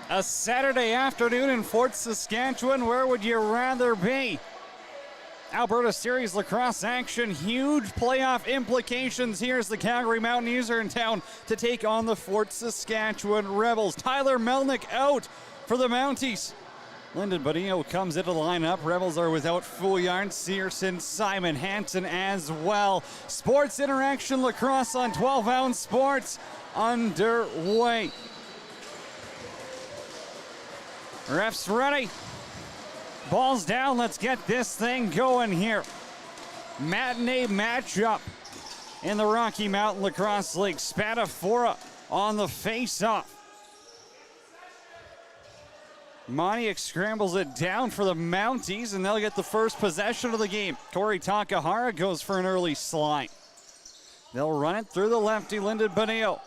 A Saturday afternoon in Fort Saskatchewan, where would you rather be? Alberta Series lacrosse action, huge playoff implications here as the Calgary Mountaineers are in town to take on the Fort Saskatchewan Rebels. Tyler Melnick out for the Mounties. Lyndon Bonillo comes into the lineup. Rebels are without Fouillard, Searson, Simon Hansen as well. Sports Interaction Lacrosse on 12-ounce sports underway. Refs ready. Ball's down. Let's get this thing going here. Matinee matchup in the Rocky Mountain Lacrosse League. Spadafora on the face-off. Moniak scrambles it down for the Mounties, and they'll get the first possession of the game. Corey Takahara goes for an early slide. They'll run it through the lefty, Lyndon Bonillo.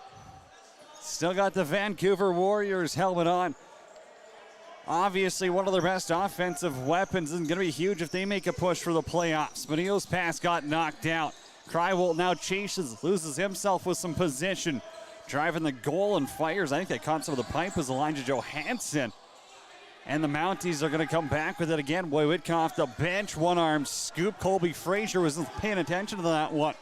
Still got the Vancouver Warriors helmet on. Obviously, one of their best offensive weapons is going to be huge if they make a push for the playoffs. Bonillo's pass got knocked out. Krywoldt now chases, loses himself with some position. Driving the goal and fires. I think that caught some of the pipe was Elijah Johansson. And the Mounties are going to come back with it again. Wojciech off the bench, one-arm scoop. Colby Frazier was paying attention to that one.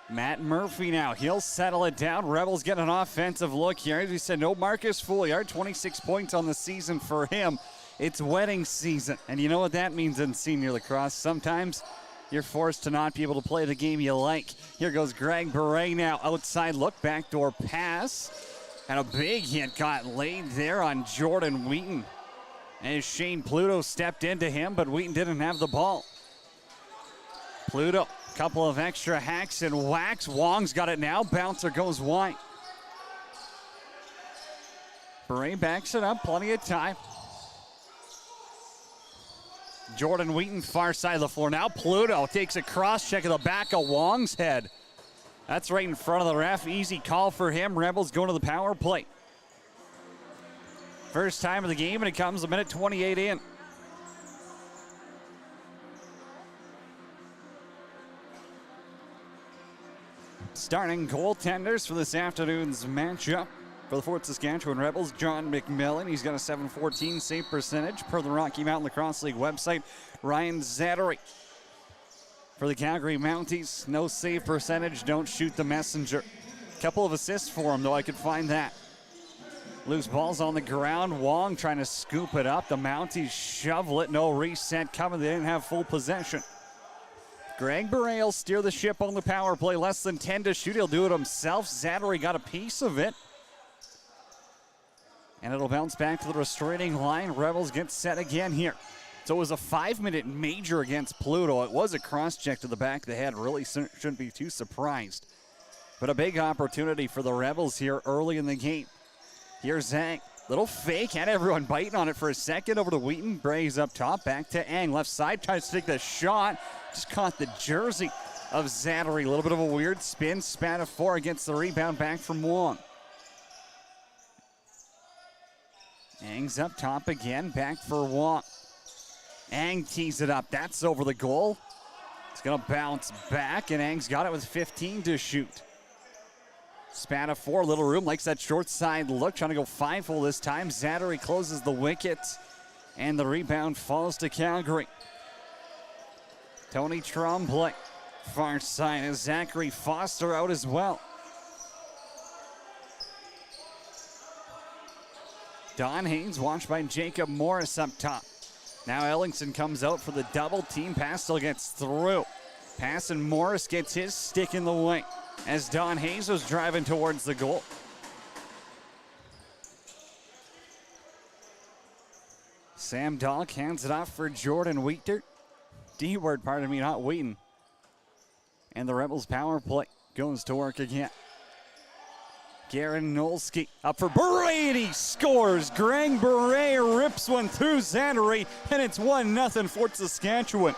Matt Murphy now, he'll settle it down. Rebels get an offensive look here. As we said, no Marcus Fouillard, 26 points on the season for him. It's wedding season, and you know what that means in senior lacrosse. Sometimes you're forced to not be able to play the game you like. Here goes Greg Beret now, outside look, backdoor pass. And a big hit got laid there on Jordan Wheaton. As Shane Pluto stepped into him, but Wheaton didn't have the ball. Pluto, couple of extra hacks and whacks. Wong's got it now. Bouncer goes wide. Beret backs it up. Plenty of time. Jordan Wheaton, far side of the floor. Now Pluto takes a cross check of the back of Wong's head. That's right in front of the ref. Easy call for him. Rebels going to the power play. First time of the game, and it comes a minute 28 in. Starting goaltenders for this afternoon's matchup for the Fort Saskatchewan Rebels, John McMillan. He's got a .714 save percentage per the Rocky Mountain Lacrosse League website. Ryan Zattery for the Calgary Mounties. No save percentage, don't shoot the messenger. Couple of assists for him, though I could find that. Loose balls on the ground. Wong trying to scoop it up. The Mounties shovel it. No reset coming. They didn't have full possession. Greg Beret will steer the ship on the power play. Less than 10 to shoot. He'll do it himself. Zattery got a piece of it. And it'll bounce back to the restraining line. Rebels get set again here. So it was a 5-minute major against Pluto. It was a cross-check to the back of the head. Really shouldn't be too surprised. But a big opportunity for the Rebels here early in the game. Here's Zhang. Little fake. Had everyone biting on it for a second. Over to Wheaton. Bray's up top. Back to Ang. Left side. Tries to take the shot. Just caught the jersey of Zattery. A little bit of a weird spin. Spadafora against the rebound back from Wong. Ang's up top again. Back for Wong. Ang tees it up. That's over the goal. It's going to bounce back, and Ang's got it with 15 to shoot. Spadafora, little room, likes that short side look. Trying to go 5-hole this time. Zattery closes the wicket, and the rebound falls to Calgary. Tony Tremblay, far side, and Zachary Foster out as well. Don Haynes watched by Jacob Morris up top. Now Ellingson comes out for the double team. Pass still gets through. Pass and Morris gets his stick in the way as Don Hayes was driving towards the goal. Sam Dahlk hands it off for Jordan Wheaton. D-word, pardon me, not Wheaton. And the Rebels power play goes to work again. Garen Nolsky up for Beret, he scores. Greg Beret rips one through Zattery, and it's 1-0 Fort Saskatchewan.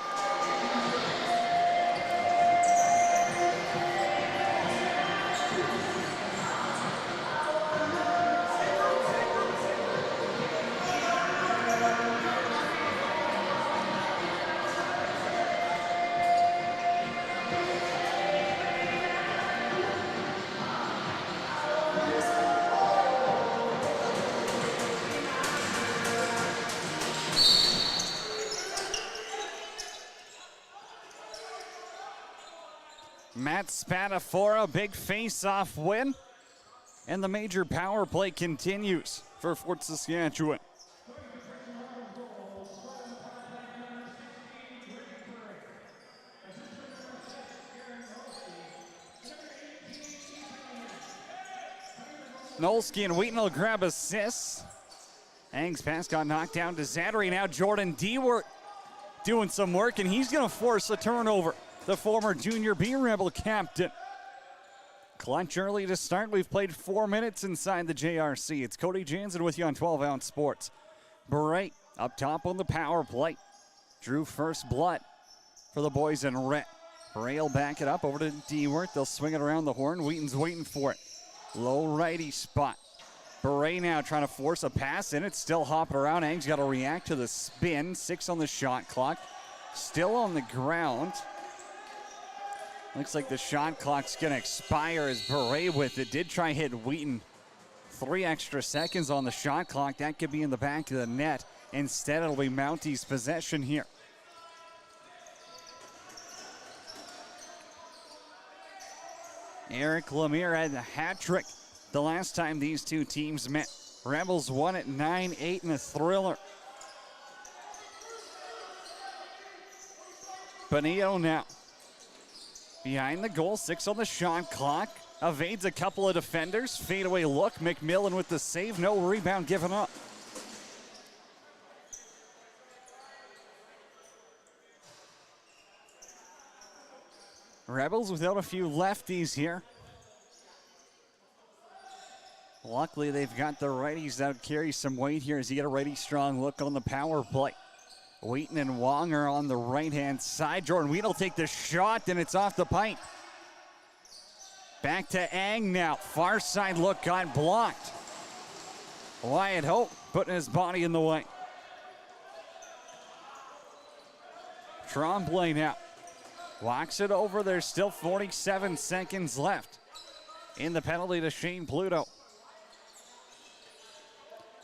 Matt Spadafora, big face-off win. And the major power play continues for Fort Saskatchewan. Nolsky and Wheaton will grab assists. Ang's pass got knocked down to Zattery. Now Jordan Dewart doing some work, and he's going to force a turnover. The former junior B Rebel captain. Clutch early to start. We've played 4 minutes inside the JRC. It's Cody Jansen with you on 12-ounce sports. Beret up top on the power play. Drew first blood for the boys in red. Beret will back it up over to Dewart. They'll swing it around the horn. Wheaton's waiting for it. Low righty spot. Beret now trying to force a pass in. It's still hopping around. Ang's got to react to the spin. 6 on the shot clock. Still on the ground. Looks like the shot clock's going to expire as Beret with it. Did try hit Wheaton. 3 extra seconds on the shot clock. That could be in the back of the net. Instead, it'll be Mounties' possession here. Eric Lemire had the hat trick the last time these two teams met. Rebels won at 9-8 in a thriller. Bonillo now behind the goal, 6 on the shot clock. Evades a couple of defenders. Fadeaway look. McMillan with the save. No rebound given up. Rebels without a few lefties here. Luckily, they've got the righties that carry some weight here as you get a righty strong look on the power play. Wheaton and Wong are on the right-hand side. Jordan Wheaton will take the shot, and it's off the pipe. Back to Ang now. Far side look got blocked. Wyatt Hope putting his body in the way. Tremblay now. Walks it over. There's still 47 seconds left in the penalty to Shane Pluto.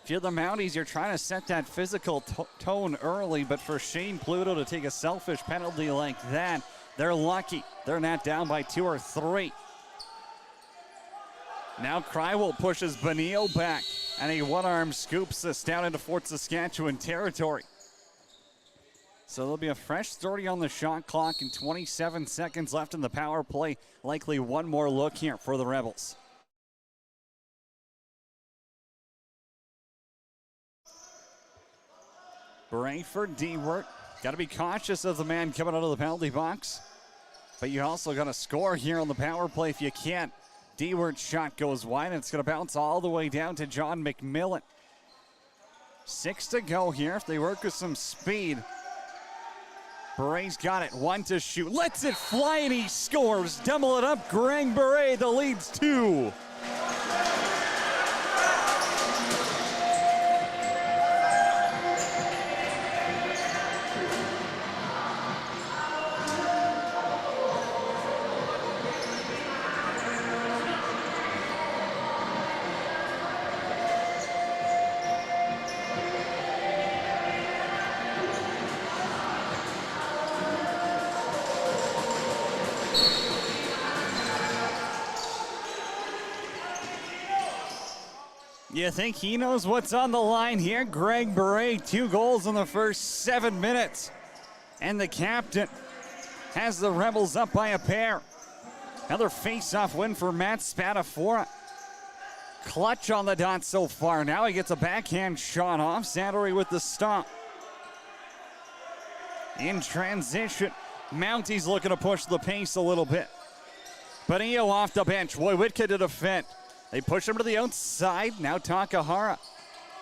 If you're the Mounties, you're trying to set that physical tone early, but for Shane Pluto to take a selfish penalty like that, they're lucky. They're not down by 2 or 3. Now Krywell pushes Bonillo back, and he one-arm scoops us down into Fort Saskatchewan territory. So there'll be a fresh 30 on the shot clock and 27 seconds left in the power play. Likely one more look here for the Rebels. Brayford, Dewart. Got to be cautious of the man coming out of the penalty box. But you also got to score here on the power play if you can. Dewart's shot goes wide, and it's going to bounce all the way down to John McMillan. 6 to go here. If they work with some speed. Beret's got it. 1 to shoot. Lets it fly, and he scores. Double it up. Greg Beret, the lead's 2. You think he knows what's on the line here? Greg Beret, 2 goals in the first 7 minutes. And the captain has the Rebels up by a pair. Another face-off win for Matt Spadafora. Clutch on the dot so far. Now he gets a backhand shot off. Zattery with the stop. In transition, Mounties looking to push the pace a little bit. Bonillo off the bench. Wojciech to defend. They push him to the outside. Now Takahara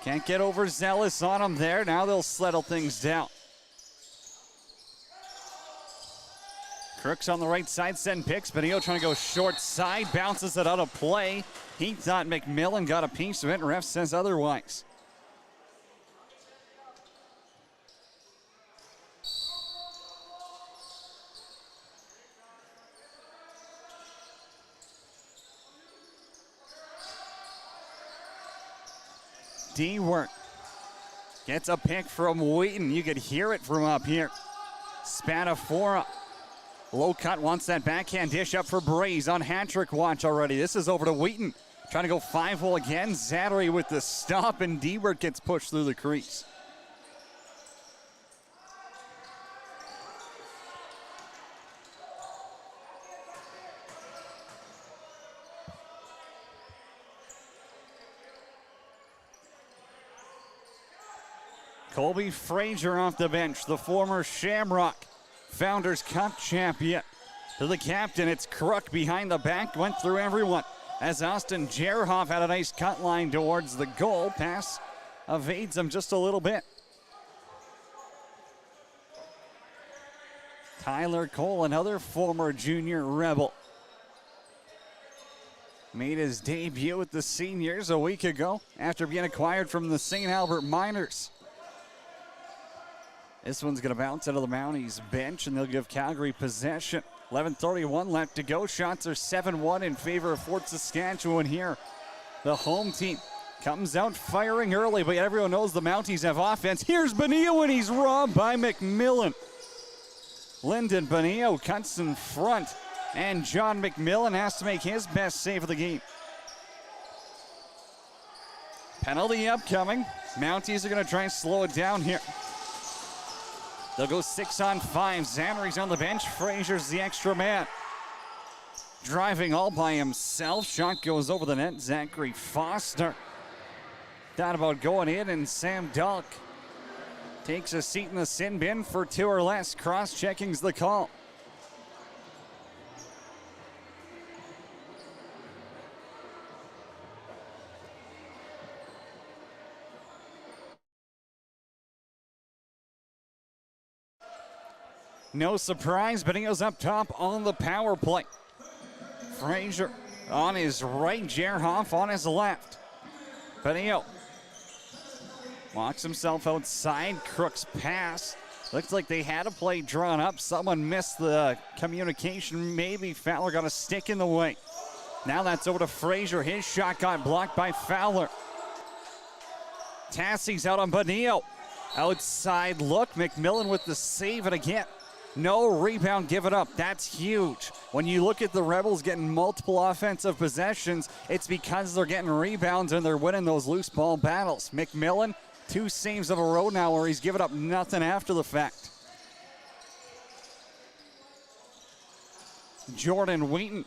can't get overzealous on him there. Now they'll settle things down. Crooks on the right side, send picks. Bonillo trying to go short side, bounces it out of play. He thought McMillan got a piece of it, and ref says otherwise. Dewart gets a pick from Wheaton. You could hear it from up here. Spadafora Low cut wants that backhand dish up for Braze on hat-trick watch already. This is over to Wheaton. Trying to go 5-hole again. Zattery with the stop, and Dewart gets pushed through the crease. Colby Fraser off the bench, the former Shamrock Founders Cup champion. To the captain, it's Crook behind the back, went through everyone. As Austin Jerhoff had a nice cut line towards the goal. Pass evades him just a little bit. Tyler Cole, another former junior Rebel. Made his debut with the seniors a week ago after being acquired from the St. Albert Miners. This one's going to bounce out of the Mounties bench, and they'll give Calgary possession. 11:31 left to go. Shots are 7-1 in favor of Fort Saskatchewan here. The home team comes out firing early, but everyone knows the Mounties have offense. Here's Bonillo, and he's robbed by McMillan. Lyndon Bonillo cuts in front, and John McMillan has to make his best save of the game. Penalty upcoming. Mounties are going to try and slow it down here. They'll go 6-on-5. Zattery's on the bench. Fraser's the extra man. Driving all by himself. Shot goes over the net. Zachary Foster thought about going in, and Sam Dulk takes a seat in the sin bin for 2 or less. Cross-checking's the call. No surprise, Bonillo's up top on the power play. Fraser on his right, Jerhoff on his left. Bonillo walks himself outside. Crook's pass. Looks like they had a play drawn up. Someone missed the communication. Maybe Fowler got a stick in the way. Now that's over to Fraser. His shot got blocked by Fowler. Tassie's out on Bonillo. Outside look. McMillan with the save, and again, no rebound given up. That's huge. When you look at the Rebels getting multiple offensive possessions, it's because they're getting rebounds and they're winning those loose ball battles. McMillan, 2 saves in a row now where he's given up nothing after the fact. Jordan Wheaton,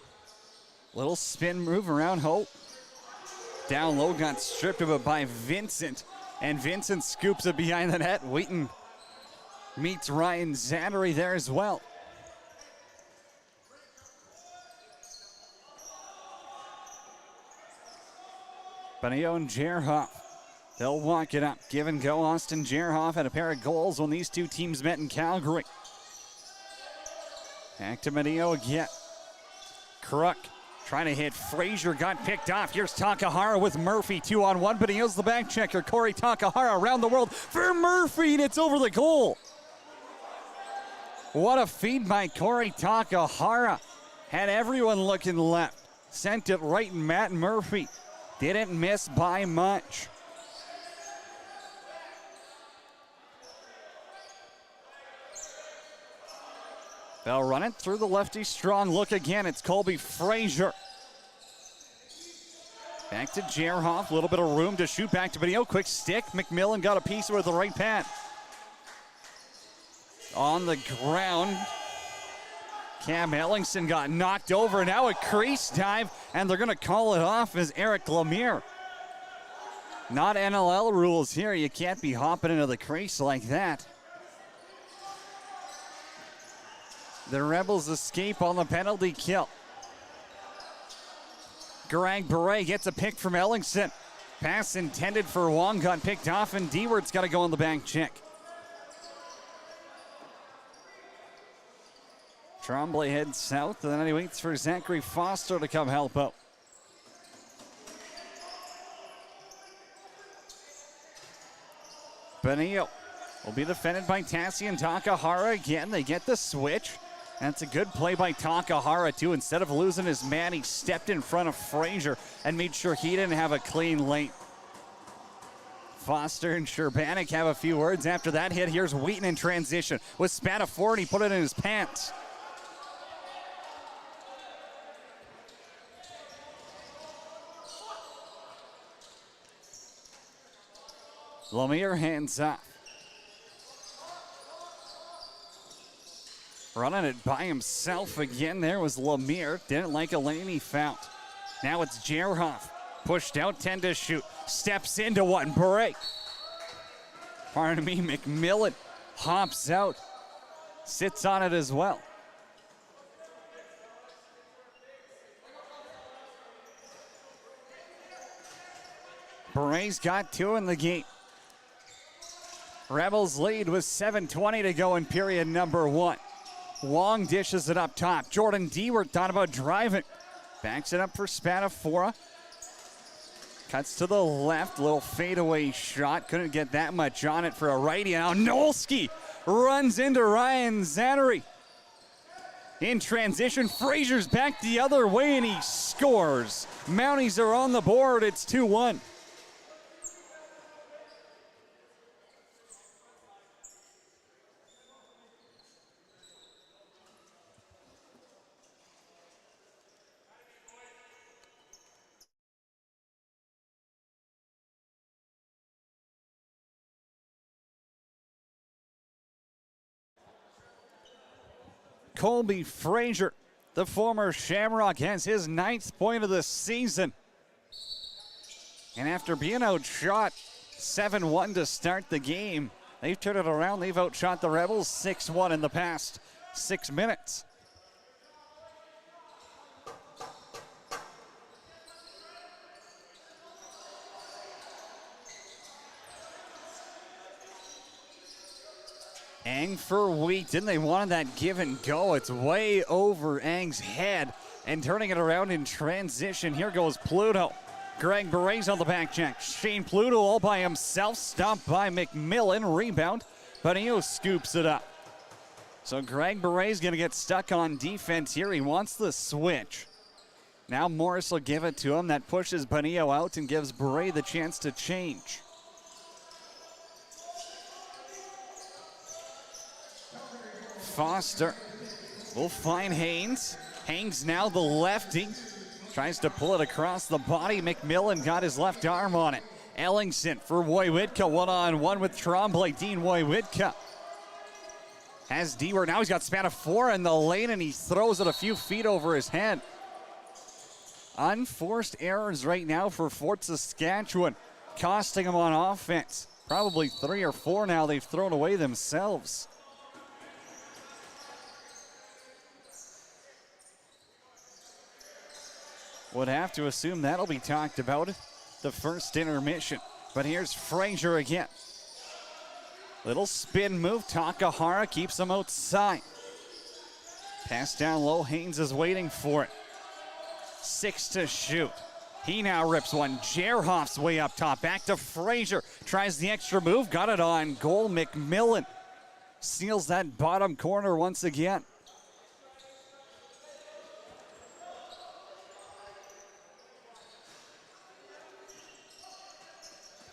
little spin move around Hope. Down low, got stripped of it by Vincent, and Vincent scoops it behind the net. Wheaton meets Ryan Zattery there as well. Bonillo and Jerhoff, they'll walk it up. Give and go. Austin Jerhoff had a pair of goals when these two teams met in Calgary. Back to Bonillo again. Crook trying to hit Fraser, got picked off. Here's Takahara with Murphy, 2-on-1, but he has the back checker. Corey Takahara around the world for Murphy, and it's over the goal. What a feed by Corey Takahara. Had everyone looking left. Sent it right in Matt Murphy. Didn't miss by much. They'll run it through the lefty. Strong look again. It's Colby Fraser. Back to Jerhoff. A little bit of room to shoot back to Bonillo. Quick stick. McMillan got a piece with the right pad. On the ground, Cam Ellingson got knocked over. Now a crease dive, and they're going to call it off as Eric Lemire. Not NLL rules here. You can't be hopping into the crease like that. The Rebels escape on the penalty kill. Greg Beret gets a pick from Ellingson. Pass intended for Wong got picked off, and Dewart's got to go on the back check. Tremblay heads south, and then he waits for Zachary Foster to come help out. Bonillo will be defended by Tassie and Takahara again. They get the switch. That's a good play by Takahara, too. Instead of losing his man, he stepped in front of Fraser and made sure he didn't have a clean lane. Foster and Sherbanek have a few words after that hit. Here's Wheaton in transition with Spatafor, and he put it in his pants. Lemire hands off. Running it by himself again. There was Lemire. Didn't like a lane he found. Now it's Gerhoff. Pushed out, 10 to shoot. Steps into one. Break. Pardon me, McMillan hops out. Sits on it as well. Beret's got 2 in the game. Rebels lead with 7:20 to go in period number 1. Wong dishes it up top. Jordan Dewart thought about driving. Backs it up for Spadafora. Cuts to the left. Little fadeaway shot. Couldn't get that much on it for a righty. Now Nolski runs into Ryan Zannery. In transition, Frazier's back the other way and he scores. Mounties are on the board. It's 2-1. Colby Frazier, the former Shamrock, has his 9th point of the season. And after being outshot 7-1 to start the game, they've turned it around. They've outshot the Rebels 6-1 in the past 6 minutes. Ang for Wheaton. They wanted that give and go. It's way over Ang's head and turning it around in transition. Here goes Pluto. Greg Beret's on the back check. Shane Pluto all by himself. Stopped by McMillan. Rebound. Bonillo scoops it up. So Greg Beret's going to get stuck on defense here. He wants the switch. Now Morris will give it to him. That pushes Bonillo out and gives Beret the chance to change. Foster will find Haynes. Haynes now the lefty. Tries to pull it across the body. McMillan got his left arm on it. Ellingson for Wojciechowski. One-on-one with Tremblay. Dean Wojciechowski has Dewar. Now he's got Spadafora in the lane and he throws it a few feet over his head. Unforced errors right now for Fort Saskatchewan, costing them on offense. Probably 3 or 4 now they've thrown away themselves. Would have to assume that'll be talked about the first intermission. But here's Frazier again. Little spin move. Takahara keeps him outside. Pass down low. Haynes is waiting for it. 6 to shoot. He now rips one. Gerhoff's way up top. Back to Frazier. Tries the extra move. Got it on goal. McMillan seals that bottom corner once again.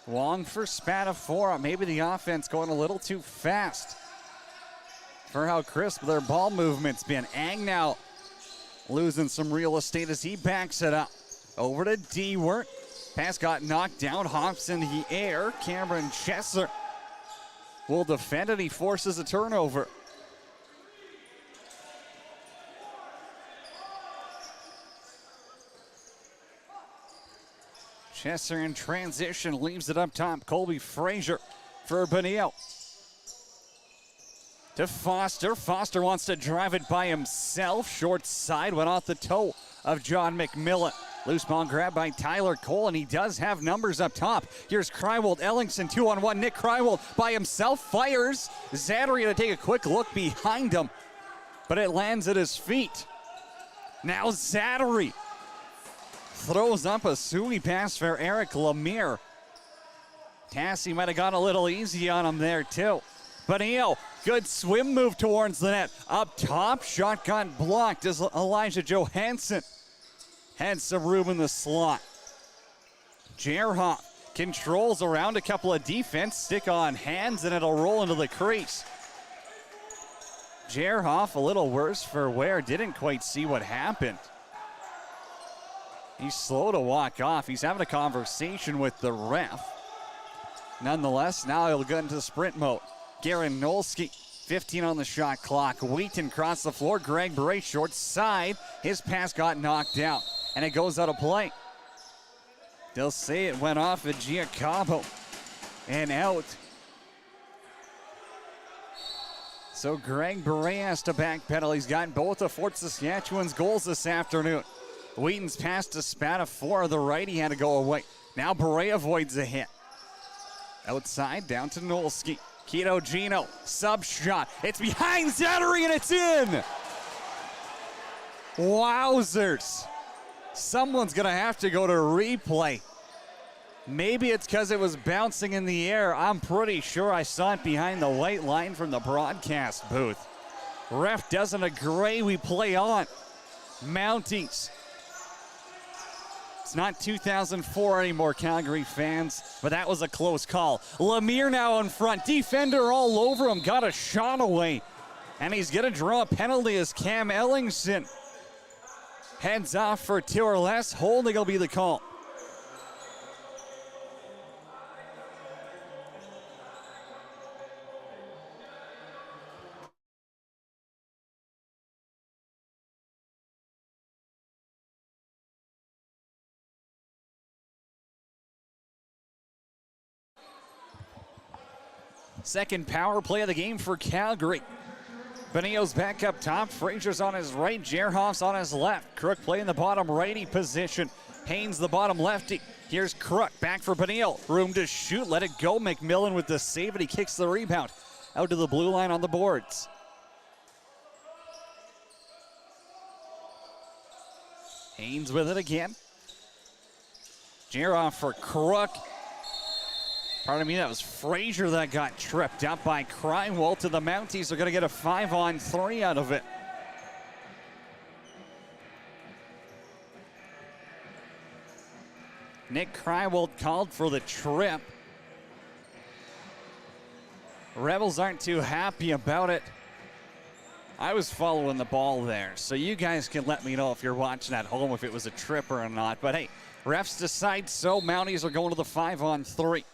Wong for Spadafora. Maybe the offense going a little too fast for how crisp their ball movement's been. Ang now losing some real estate as he backs it up. Over to Dewart. Pass got knocked down. Hops in the air. Cameron Chesser will defend it. He forces a turnover. Chesser in transition, leaves it up top. Colby Frazier for Bonillo. To Foster. Foster wants to drive it by himself. Short side, went off the toe of John McMillan. Loose ball grab by Tyler Cole, and he does have numbers up top. Here's Krywald, Ellingson, 2-on-1. Nick Krywald by himself, fires. Zannery to take a quick look behind him, but it lands at his feet. Now Zannery throws up a Sui pass for Eric Lemire. Tassie might have gone a little easy on him there too. Bonillo, good swim move towards the net. Up top, shot got blocked as Elijah Johansson had some room in the slot. Gerhoff controls around a couple of defense, stick on hands, and it'll roll into the crease. Gerhoff a little worse for wear, didn't quite see what happened. He's slow to walk off. He's having a conversation with the ref. Nonetheless, now he'll go into sprint mode. Garen Nolski, 15 on the shot clock. Wheaton across the floor. Greg Bray short side. His pass got knocked down, and it goes out of play. They'll say it went off at Giacomo and out. So Greg Bray has to backpedal. He's gotten both of Fort Saskatchewan's goals this afternoon. Wheaton's pass to Spada for the righty had to go away. Now Bray avoids a hit. Outside, down to Nolski. Keto Gino, sub shot. It's behind Zattery and it's in. Wowzers. Someone's going to have to go to replay. Maybe it's because it was bouncing in the air. I'm pretty sure I saw it behind the white line from the broadcast booth. Ref doesn't agree. We play on. Mounties. It's not 2004 anymore, Calgary fans, but that was a close call. Lemire now in front. Defender all over him. Got a shot away. And he's going to draw a penalty as Cam Ellingson heads off for two or less. Holding will be the call. Second power play of the game for Calgary. Benio's back up top. Frazier's on his right. Jerhoff's on his left. Crook playing the bottom righty position. Haynes the bottom lefty. Here's Crook back for Benio. Room to shoot. Let it go. McMillan with the save, and he kicks the rebound out to the blue line on the boards. Haynes with it again. Jerhoff for Crook. Pardon me, that was Frazier that got tripped up by Kreinwald. To the Mounties are going to get a 5-on-3 out of it. Nick Kreinwald called for the trip. Rebels aren't too happy about it. I was following the ball there, so you guys can let me know if you're watching at home if it was a trip or not. But hey, refs decide so. Mounties are going to the 5-on-3.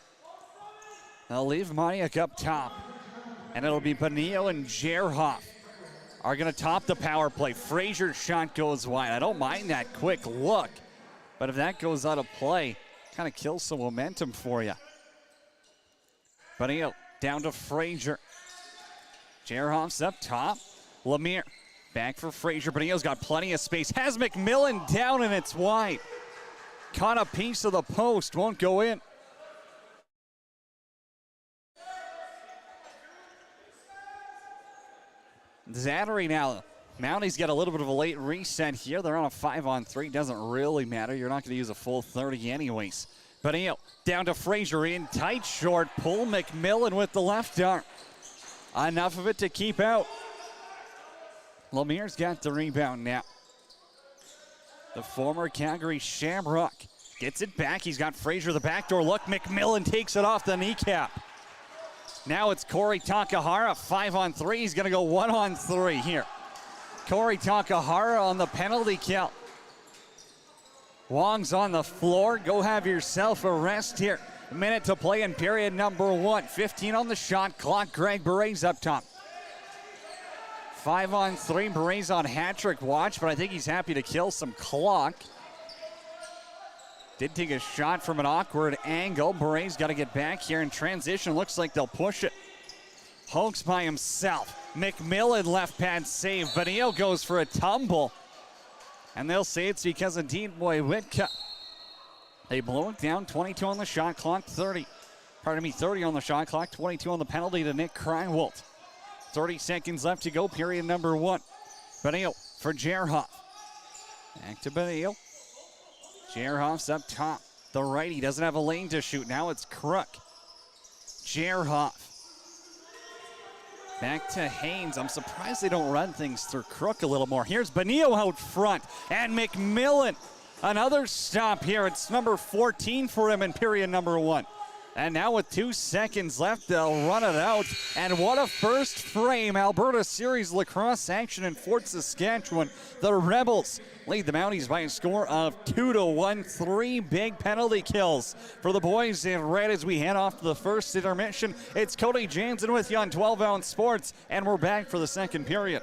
They'll leave Moniak up top, and it'll be Benio and Jerhoff are going to top the power play. Frazier's shot goes wide. I don't mind that quick look, but if that goes out of play, kind of kills some momentum for you. Benio down to Frazier. Jerhoff's up top. Lemire back for Frazier. Benio's got plenty of space. Has McMillan down, and it's wide. Caught a piece of the post, won't go in. Zattery now. Mounties get a little bit of a late reset here. They're on a 5-on-3. Doesn't really matter. You're not going to use a full 30 anyways. Benio down to Frazier in tight short pull. McMillan with the left arm. Enough of it to keep out. Lemire's got the rebound now. The former Calgary Shamrock gets it back. He's got Frazier the backdoor look. McMillan takes it off the kneecap. Now it's Corey Takahara, 5-on-3. He's going to go 1-on-3 here. Corey Takahara on the penalty kill. Wong's on the floor. Go have yourself a rest here. A minute to play in period number 1. 15 on the shot clock. Greg Berets up top. 5-on-3. Berets on hat-trick watch, but I think he's happy to kill some clock. Did take a shot from an awkward angle. Berets got to get back here in transition. Looks like they'll push it. Hoax by himself. McMillan left pad save. Benio goes for a tumble. And they'll say it's because of Dean Boy Witka. They blow it down. 22 on the shot clock. 30 on the shot clock. 22 on the penalty to Nick Kreinwald. 30 seconds left to go. Period number 1. Benio for Jerhoff. Back to Benio. Jerhoff's up top. The righty doesn't have a lane to shoot. Now it's Crook. Jerhoff. Back to Haynes. I'm surprised they don't run things through Crook a little more. Here's Benio out front. And McMillan. Another stop here. It's number 14 for him in period number 1. And now with 2 seconds left, they'll run it out. And what a first frame Alberta Series lacrosse action in Fort Saskatchewan. The Rebels lead the Mounties by a score of 2-1. 3 big penalty kills for the boys in red as we head off to the first intermission. It's Cody Jansen with you on 12-Ounce Sports, and we're back for the second period.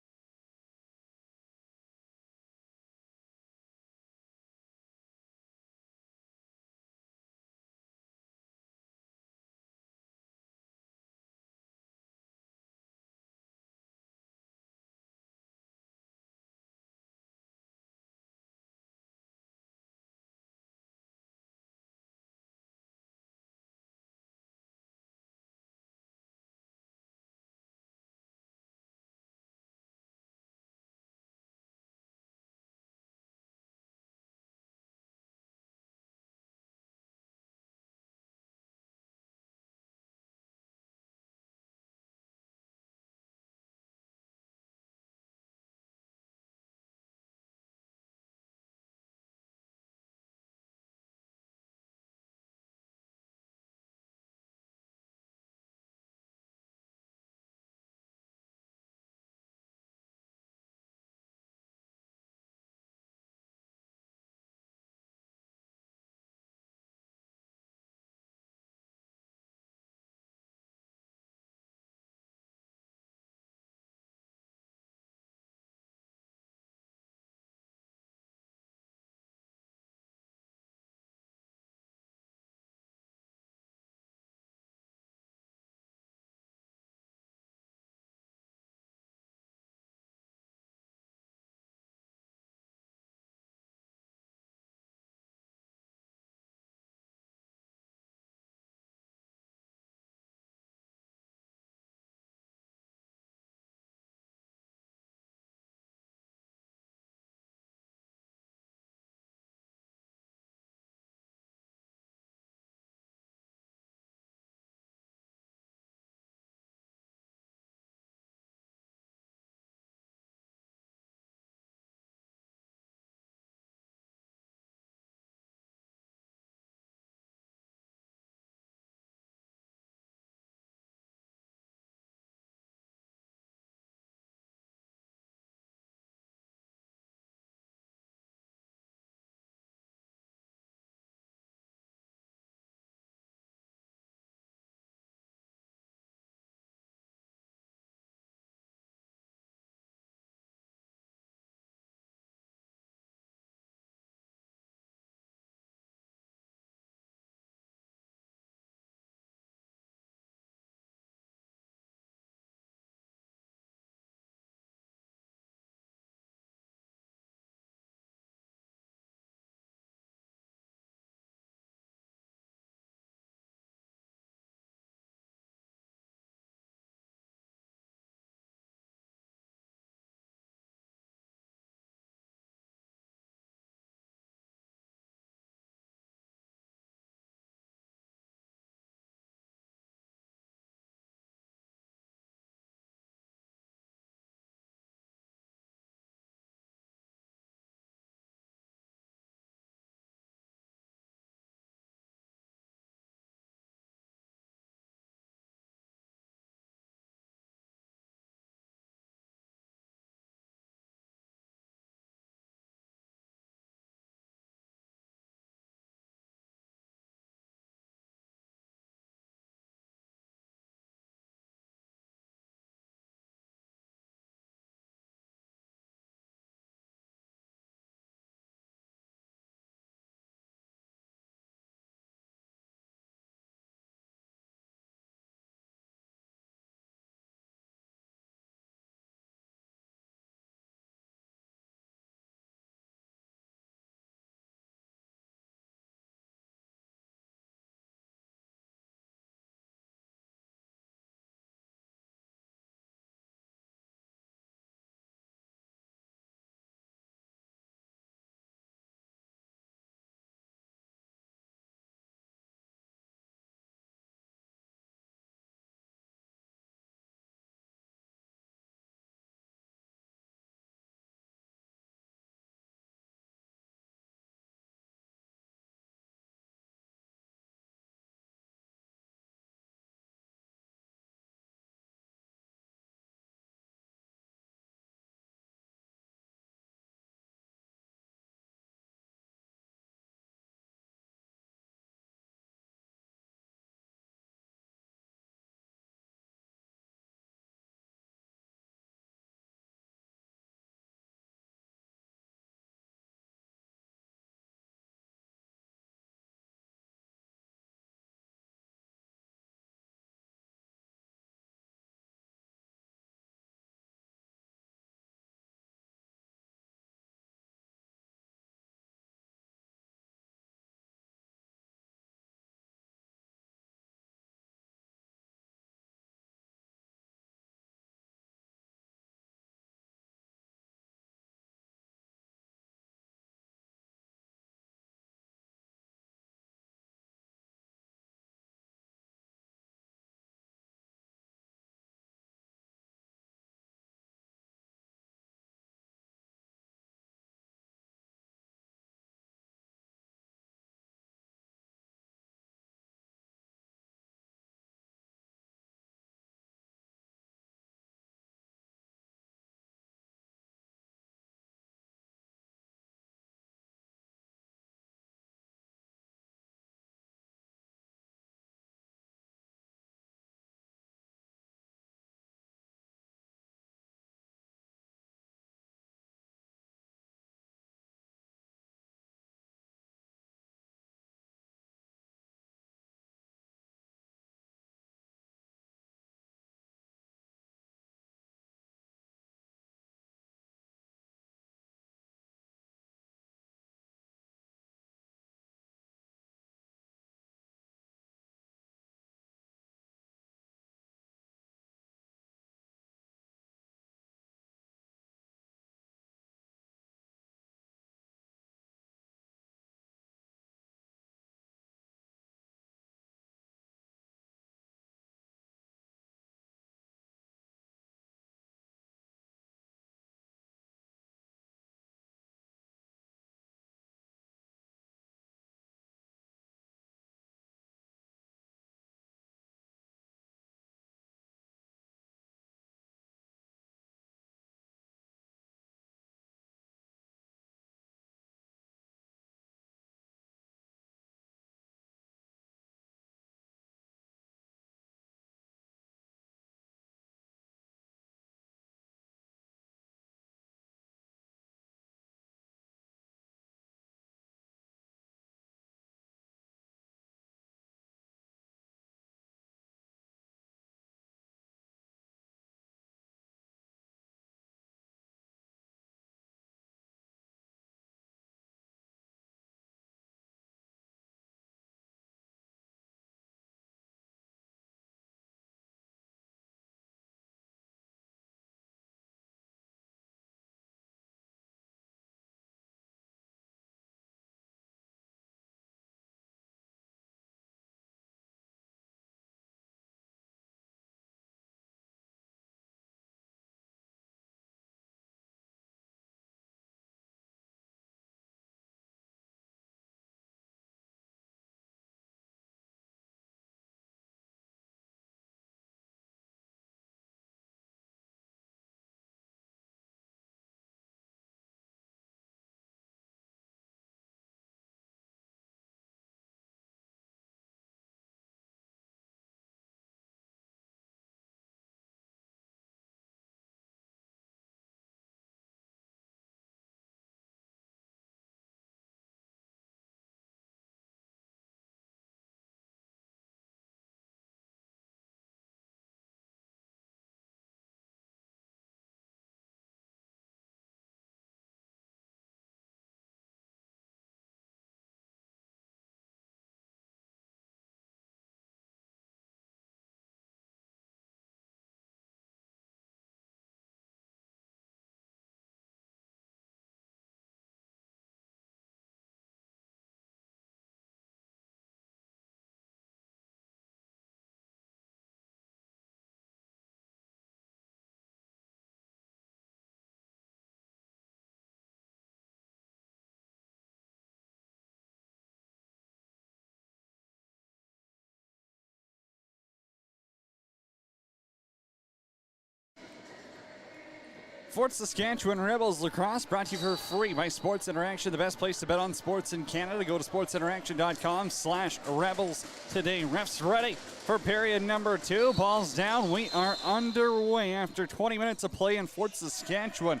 Fort Saskatchewan Rebels Lacrosse brought to you for free by Sports Interaction, the best place to bet on sports in Canada. Go to sportsinteraction.com/rebels today. Refs ready for period number 2. Balls down. We are underway after 20 minutes of play in Fort Saskatchewan.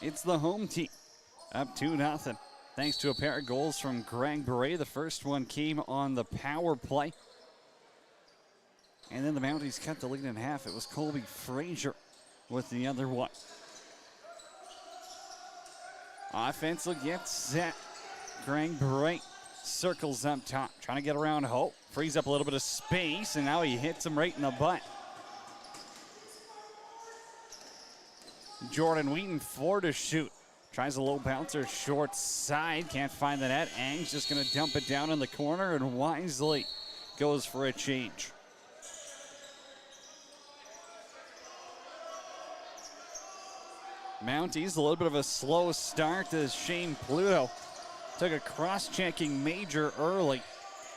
It's the home team up 2-0. Thanks to a pair of goals from Greg Beret. The first one came on the power play. And then the Mounties cut the lead in half. It was Colby Frazier with the other one. Offense will get set. Greg Beret circles up top, trying to get around Hope. Frees up a little bit of space, and now he hits him right in the butt. Jordan Wheaton, 4 to shoot. Tries a low bouncer, short side. Can't find the net. Ang's just going to dump it down in the corner, and wisely goes for a change. Mounties, a little bit of a slow start as Shane Pluto took a cross-checking major early.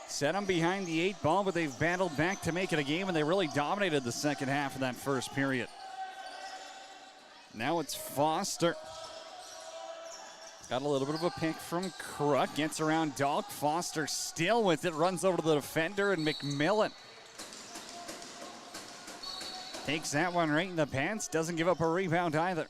Set them behind the 8 ball, but they've battled back to make it a game, and they really dominated the second half of that first period. Now it's Foster. Got a little bit of a pick from Crook. Gets around Dalk. Foster still with it. Runs over to the defender, and McMillan takes that one right in the pants. Doesn't give up a rebound either.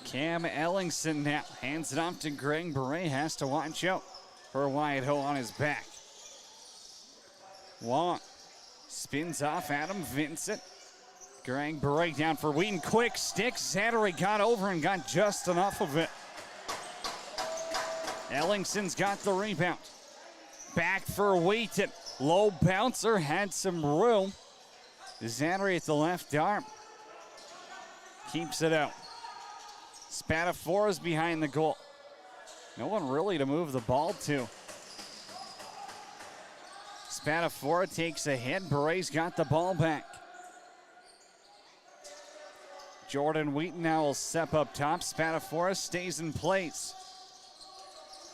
Cam Ellingson now hands it off to Greg Beret. Has to watch out for Wyatt Ho on his back. Wong spins off Adam Vincent. Greg Beret down for Wheaton. Quick stick. Zattery got over and got just enough of it. Ellingson's got the rebound. Back for Wheaton. Low bouncer. Had some room. Zattery at the left arm. Keeps it out. Spatafora's behind the goal. No one really to move the ball to. Spatafora takes a hit. Beret's got the ball back. Jordan Wheaton now will step up top. Spatafora stays in place.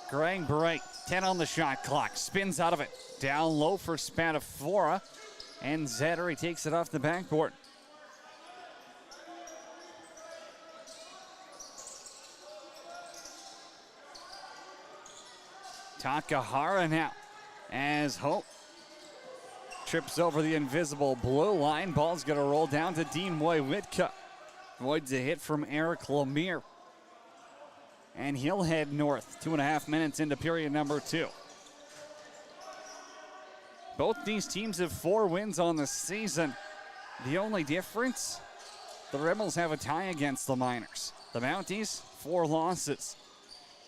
Greg Beret, 10 on the shot clock. Spins out of it. Down low for Spatafora. And Zattery takes it off the backboard. Takahara now as Hope trips over the invisible blue line. Ball's going to roll down to Dean Moy-Witka. Avoids a hit from Eric Lemire. And he'll head north. 2.5 minutes into period number 2. Both these teams have 4 wins on the season. The only difference, the Rebels have a tie against the Miners. The Mounties, 4 losses.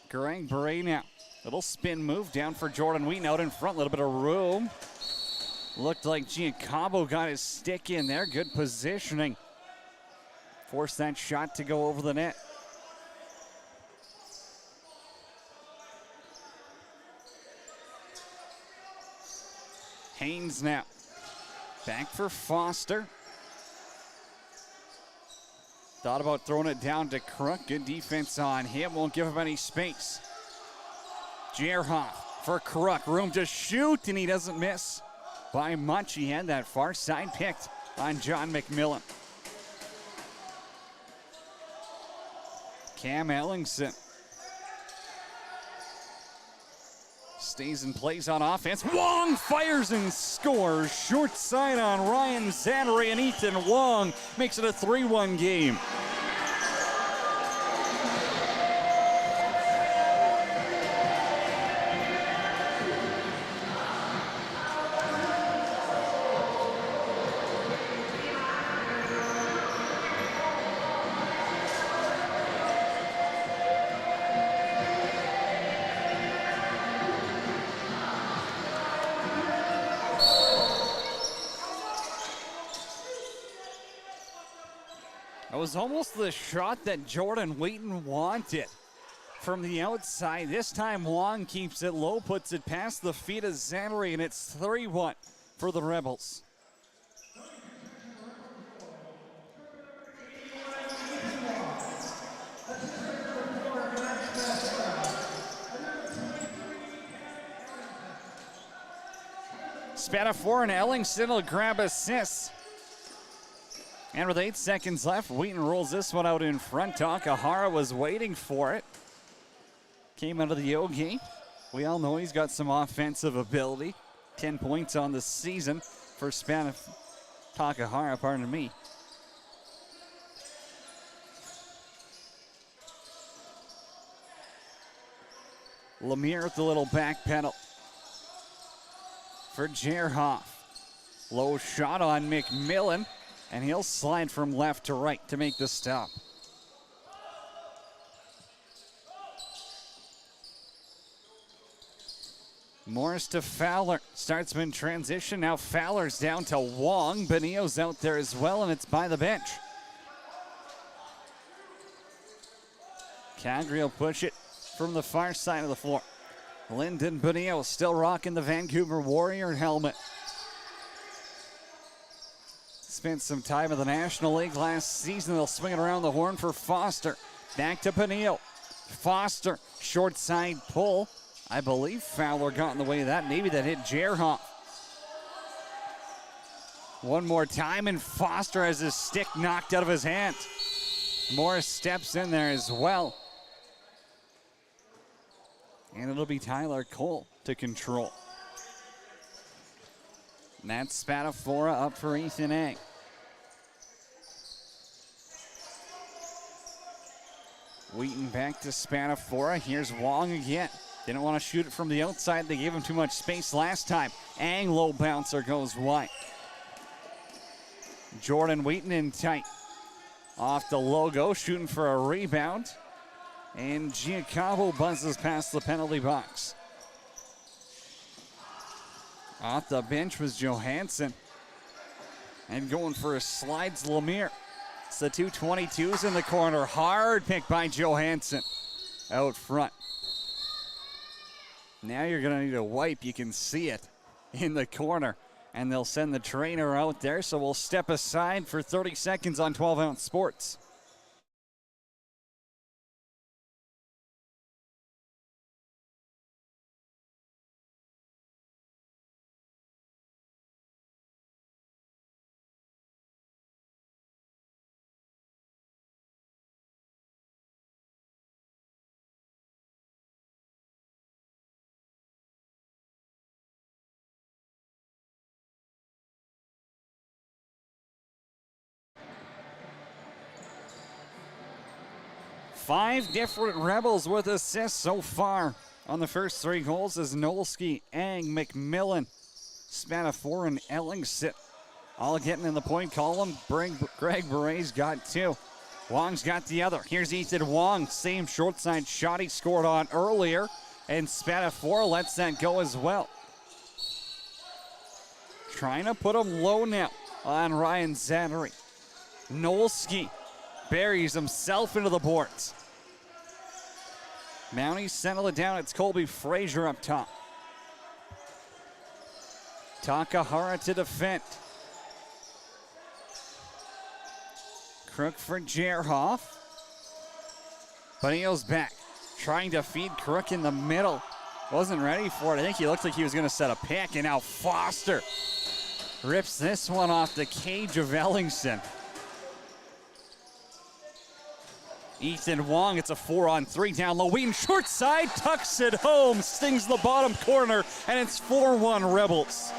Greg Beret now. Little spin move down for Jordan Wheaton out in front. A little bit of room. Looked like Giacabo got his stick in there. Good positioning. Forced that shot to go over the net. Haynes now. Back for Foster. Thought about throwing it down to Crook. Good defense on him. Won't give him any space. Gerhoff for Crook. Room to shoot, and he doesn't miss by much. He had that far side picked on John McMillan. Cam Ellingson stays and plays on offense. Wong fires and scores. Short side on Ryan Zattery, and Ethan Wong makes it a 3-1 game. It was almost the shot that Jordan Wheaton wanted from the outside. This time Wong keeps it low, puts it past the feet of Zattery, and it's 3-1 for the Rebels. Spanafor and Ellingson will grab assists. And with 8 seconds left, Wheaton rolls this one out in front. Takahara was waiting for it. Came out of the Yogi. We all know he's got some offensive ability. 10 points on the season for Takahara, pardon me. Lemire with the little back pedal for Gerhoff. Low shot on McMillan, and he'll slide from left to right to make the stop. Morris to Fowler. Startsman transition. Now Fowler's down to Wong. Bonillo's out there as well, and it's by the bench. Calgary will push it from the far side of the floor. Lyndon Bonillo still rocking the Vancouver Warrior helmet. Spent some time in the National League last season. They'll swing it around the horn for Foster. Back to Bonillo. Foster, short side pull. I believe Fowler got in the way of that. Maybe that hit Gerhoff. One more time, and Foster has his stick knocked out of his hand. Morris steps in there as well. And it'll be Tyler Cole to control. And that's Spatafora up for Ethan Egg. Wheaton back to Spatafora. Here's Wong again. Didn't want to shoot it from the outside. They gave him too much space last time. Ang low bouncer goes wide. Jordan Wheaton in tight. Off the logo, shooting for a rebound. And Giacomo buzzes past the penalty box. Off the bench was Johansson. And going for a slides Lemire. It's the 222s in the corner. Hard pick by Johansson out front. Now you're going to need a wipe. You can see it in the corner. And they'll send the trainer out there. So we'll step aside for 30 seconds on 12-ounce sports. Five different Rebels with assists so far on the first 3 goals as Nolski, Ang, McMillan, Spanafor, and Ellingson all getting in the point column. Greg Beret's got 2. Wong's got the other. Here's Ethan Wong, same short side shot he scored on earlier, and Spanafor lets that go as well. Trying to put him low now on Ryan Zattery. Nolski buries himself into the boards. Mounties settle it down. It's Colby Frazier up top. Takahara to defend. Crook for Gerhoff. Bonillo's back. Trying to feed Crook in the middle. Wasn't ready for it. I think he looked like he was going to set a pick, and now Foster rips this one off the cage of Ellingson. Ethan Wong, it's a 4-on-3 down low. Wheaton short side, tucks it home, stings the bottom corner, and it's 4-1 Rebels.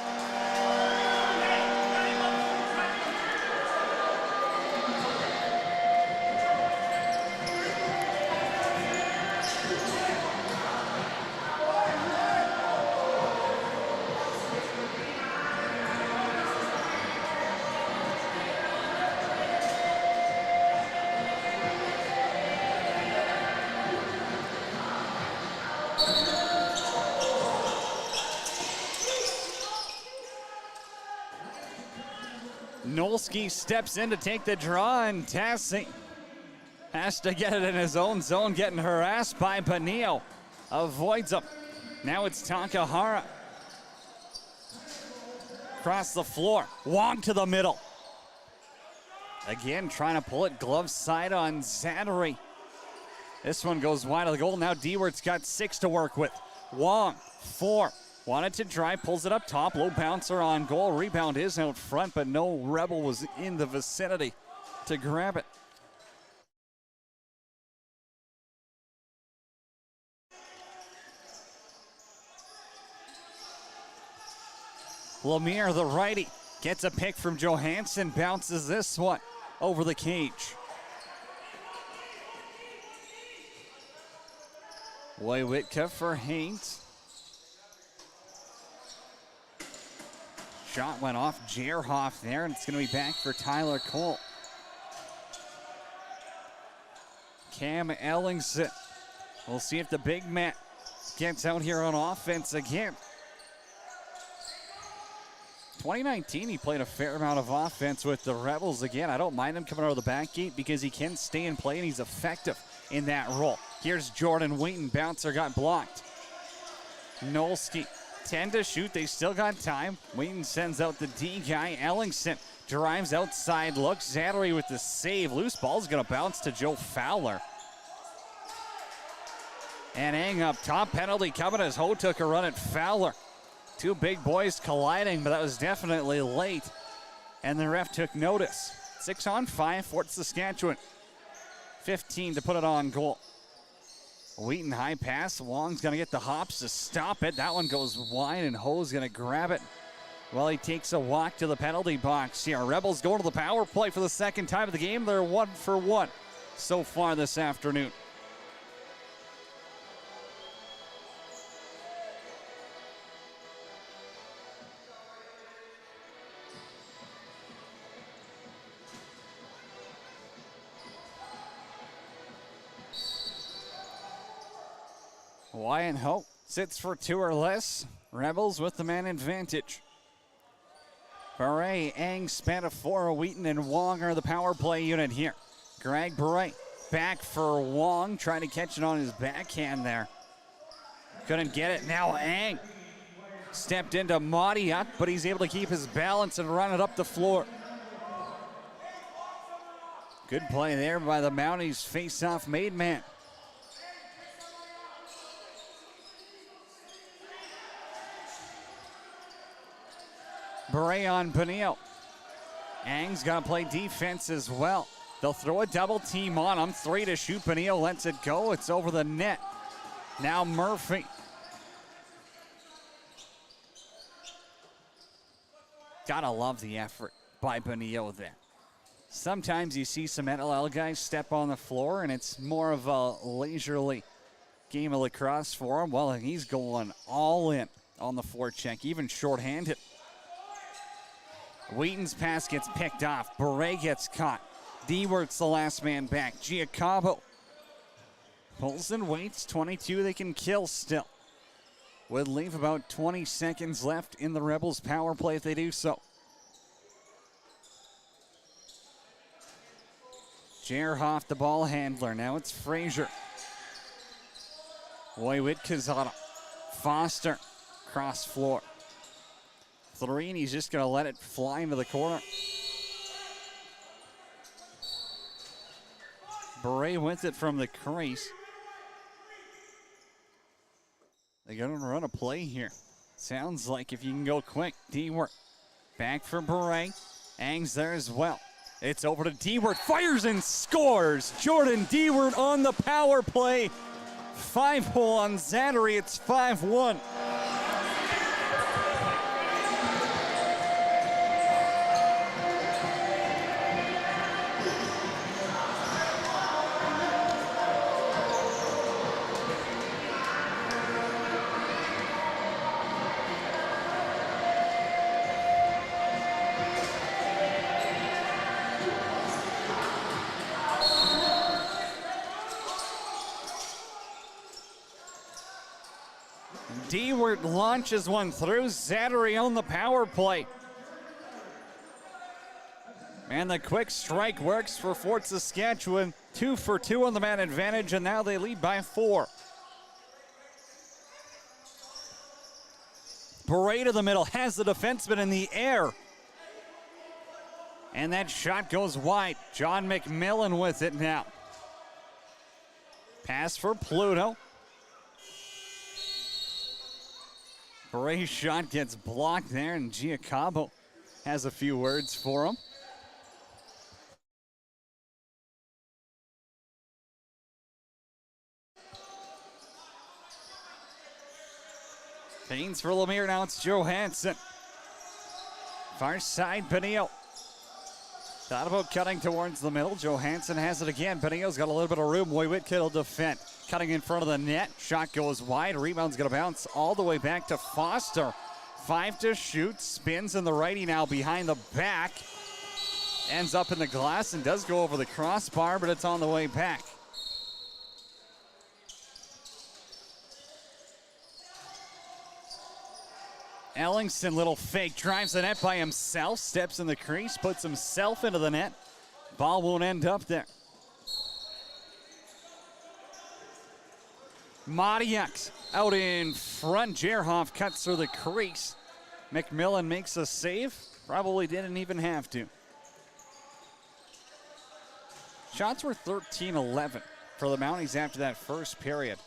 Nolski steps in to take the draw, and Tassi has to get it in his own zone, getting harassed by Bonillo. Avoids him. Now it's Takahara. Across the floor. Wong to the middle. Again, trying to pull it glove side on Zattery. This one goes wide of the goal. Now Dewart's got 6 to work with. Wong, 4. Wanted to drive, pulls it up top, low bouncer on goal. Rebound is out front, but no Rebel was in the vicinity to grab it. Lemire, the righty, gets a pick from Johansson, bounces this one over the cage. Wojciech for Haynes. Shot went off Jerhoff there, and it's going to be back for Tyler Cole. Cam Ellingson. We'll see if the big man gets out here on offense again. 2019, he played a fair amount of offense with the Rebels again. I don't mind him coming out of the back gate because he can stay and play, and he's effective in that role. Here's Jordan Wheaton. Bouncer got blocked. Nolski, 10 to shoot. They still got time. Wheaton sends out the D guy. Ellingson drives outside. Looks Zattery with the save. Loose ball's going to bounce to Joe Fowler. And Eng up top. Penalty coming as Ho took a run at Fowler. Two big boys colliding, but that was definitely late. And the ref took notice. 6-on-5, Fort Saskatchewan. 15 to put it on goal. Wheaton high pass. Wong's going to get the hops to stop it. That one goes wide, and Ho's going to grab it. Well, he takes a walk to the penalty box here. Rebels going to the power play for the second time of the game. They're 1 for 1 so far this afternoon. Wyatt Ho sits for 2 or less. Rebels with the man advantage. Beret, Eng, Spadafora, Wheaton, and Wong are the power play unit here. Greg Beret back for Wong, trying to catch it on his backhand there. Couldn't get it. Now Eng stepped into Maudiak, but he's able to keep his balance and run it up the floor. Good play there by the Mounties face-off made man. Beret on Benio. Ang's got to play defense as well. They'll throw a double team on him. 3 to shoot. Benio lets it go. It's over the net. Now Murphy. Gotta love the effort by Benio there. Sometimes you see some NLL guys step on the floor and it's more of a leisurely game of lacrosse for him. Well, he's going all in on the forecheck, even shorthanded. Wheaton's pass gets picked off. Beret gets caught. Dewart's the last man back. Giacabo pulls and waits. 22 they can kill still. Would leave about 20 seconds left in the Rebels' power play if they do so. Jerhoff, the ball handler. Now it's Frazier. Wojciech on him. Foster, cross floor. 3, and he's just going to let it fly into the corner. Beret with it from the crease. They're going to run a play here. Sounds like if you can go quick. Dewart back for Beret. Ang's there as well. It's over to Dewart. Fires and scores. Jordan Dewart on the power play. 5-hole on Zattery. It's 5-1. Dewart launches one through. Zattery on the power play. And the quick strike works for Fort Saskatchewan. 2 for 2 on the man advantage, and now they lead by 4. Beret to the middle, has the defenseman in the air. And that shot goes wide. John McMillan with it now. Pass for Pluto. Barre's shot gets blocked there, and Giacabo has a few words for him. Pains for Lemire, now it's Johansson. Far side, Benio. Thought about cutting towards the middle. Johansson has it again. Benio's got a little bit of room. Whitkill will defend. Cutting in front of the net. Shot goes wide. Rebound's going to bounce all the way back to Foster. 5 to shoot. Spins in the righty now behind the back. Ends up in the glass and does go over the crossbar, but it's on the way back. Ellingson, little fake, drives the net by himself, steps in the crease, puts himself into the net. Ball won't end up there. Madiak out in front. Jerhoff cuts through the crease. McMillan makes a save. Probably didn't even have to. Shots were 13-11 for the Mounties after that first period.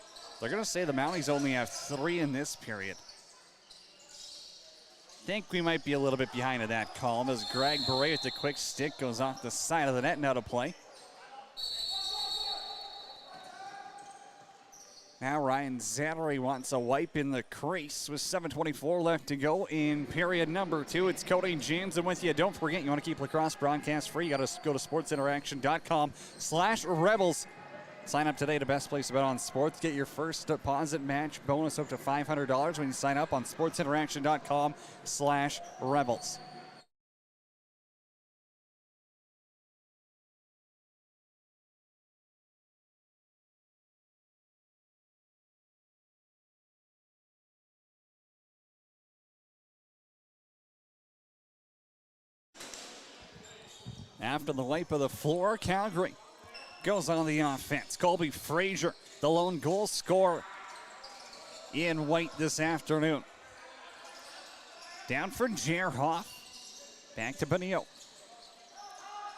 They're going to say the Mounties only have 3 in this period. Think we might be a little bit behind in that column as Greg Beret with the quick stick goes off the side of the net and out of play. Now Ryan Zattery wants a wipe in the crease with 7:24 left to go in period number 2. It's Cody Jansen with you. Don't forget, you want to keep Lacrosse broadcast free, you got to go to sportsinteraction.com/rebels. Sign up today to best place to bet on sports. Get your first deposit match bonus up to $500 when you sign up on sportsinteraction.com/rebels. After the wipe of the floor, Calgary goes on the offense. Colby Frazier, the lone goal scorer in white this afternoon. Down for Jerhoff. Back to Benio.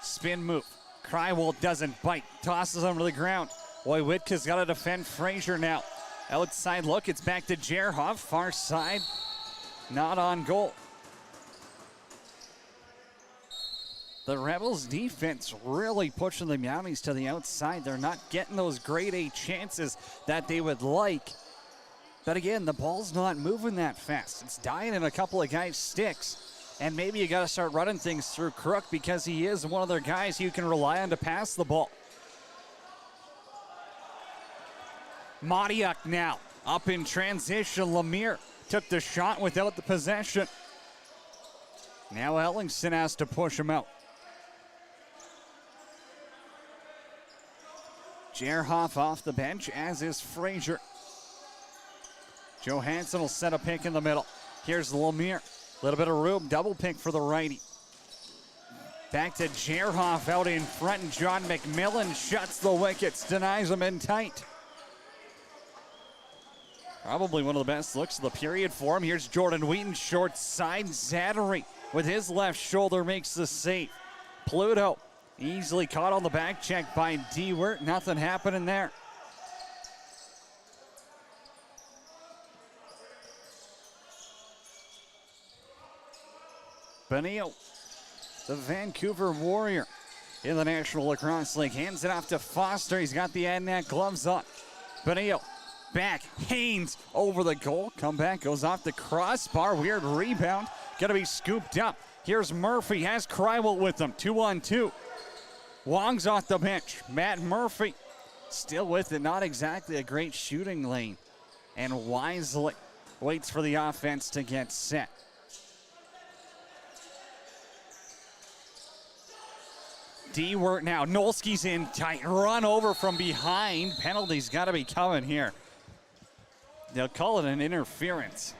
Spin move. Krywald doesn't bite. Tosses him to the ground. Wojcicka's got to defend Frazier now. Outside look. It's back to Jerhoff. Far side. Not on goal. The Rebels defense really pushing the Mounties to the outside. They're not getting those grade A chances that they would like. But again, the ball's not moving that fast. It's dying in a couple of guys' sticks. And maybe you got to start running things through Crook because he is one of their guys you can rely on to pass the ball. Madiak now up in transition. Lemire took the shot without the possession. Now Ellingson has to push him out. Jerhoff off the bench, as is Frazier. Johansson will set a pick in the middle. Here's Lemire. A little bit of room, double pick for the righty. Back to Jerhoff out in front, and John McMillan shuts the wickets, denies them in tight. Probably one of the best looks of the period for him. Here's Jordan Wheaton, short side. Zattery with his left shoulder makes the save. Pluto easily caught on the back check by Dewert. Nothing happening there. Benio, the Vancouver Warrior in the National Lacrosse League, hands it off to Foster. He's got the Adnac gloves on. Benio back, Haynes over the goal. Comeback goes off the crossbar. Weird rebound. Gonna be scooped up. Here's Murphy, has Krywald with him. 2-on-2. Wong's off the bench. Matt Murphy still with it. Not exactly a great shooting lane. And wisely waits for the offense to get set. Dewert now. Nolski's in tight. Run over from behind. Penalty's got to be coming here. They'll call it an interference.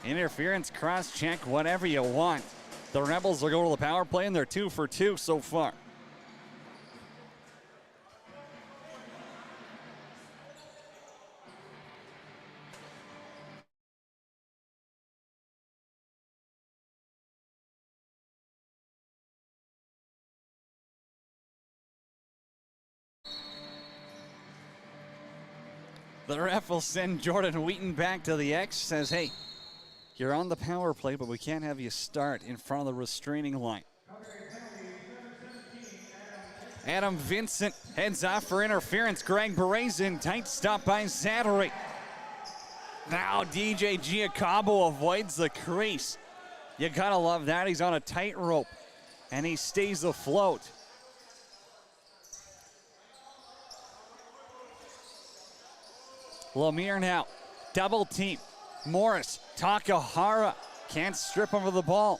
Interference, cross check, whatever you want. The Rebels will go to the power play, and they're 2 for 2 so far. The ref will send Jordan Wheaton back to the X, says, hey, You're on the power play, but we can't have you start in front of the restraining line. Adam Vincent heads off for interference. Greg Berezin, tight stop by Zattery. Now DJ Giacabo avoids the crease. You gotta love that. He's on a tightrope, and he stays afloat. Lemire now, double team. Morris, Takahara, can't strip him of the ball.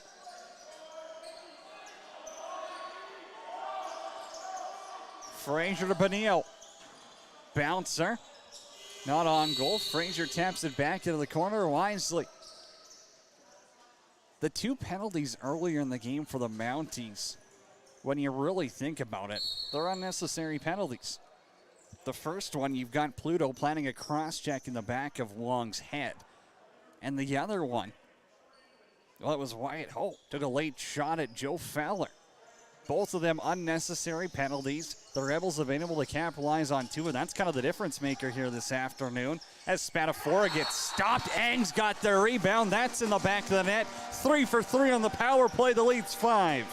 Frazier to Bonillo. Bouncer, not on goal. Frazier taps it back into the corner wisely. The two penalties earlier in the game for the Mounties, when you really think about it, they're unnecessary penalties. The first one, you've got Pluto planting a cross-check in the back of Wong's head. And the other one, well, it was Wyatt Hope, took a late shot at Joe Fowler. Both of them unnecessary penalties. The Rebels have been able to capitalize on two, and that's kind of the difference maker here this afternoon. As Spadafora gets stopped, Ang's got the rebound. That's in the back of the net. 3 for 3 on the power play. The lead's 5.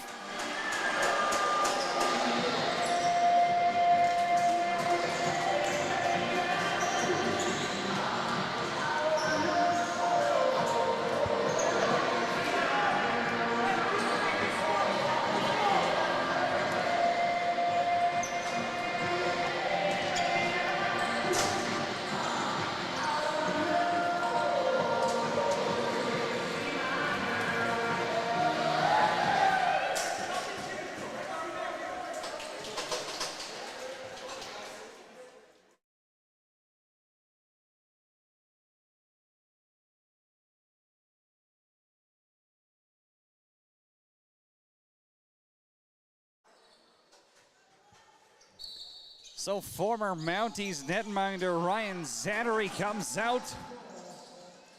So former Mounties netminder Ryan Zattery comes out,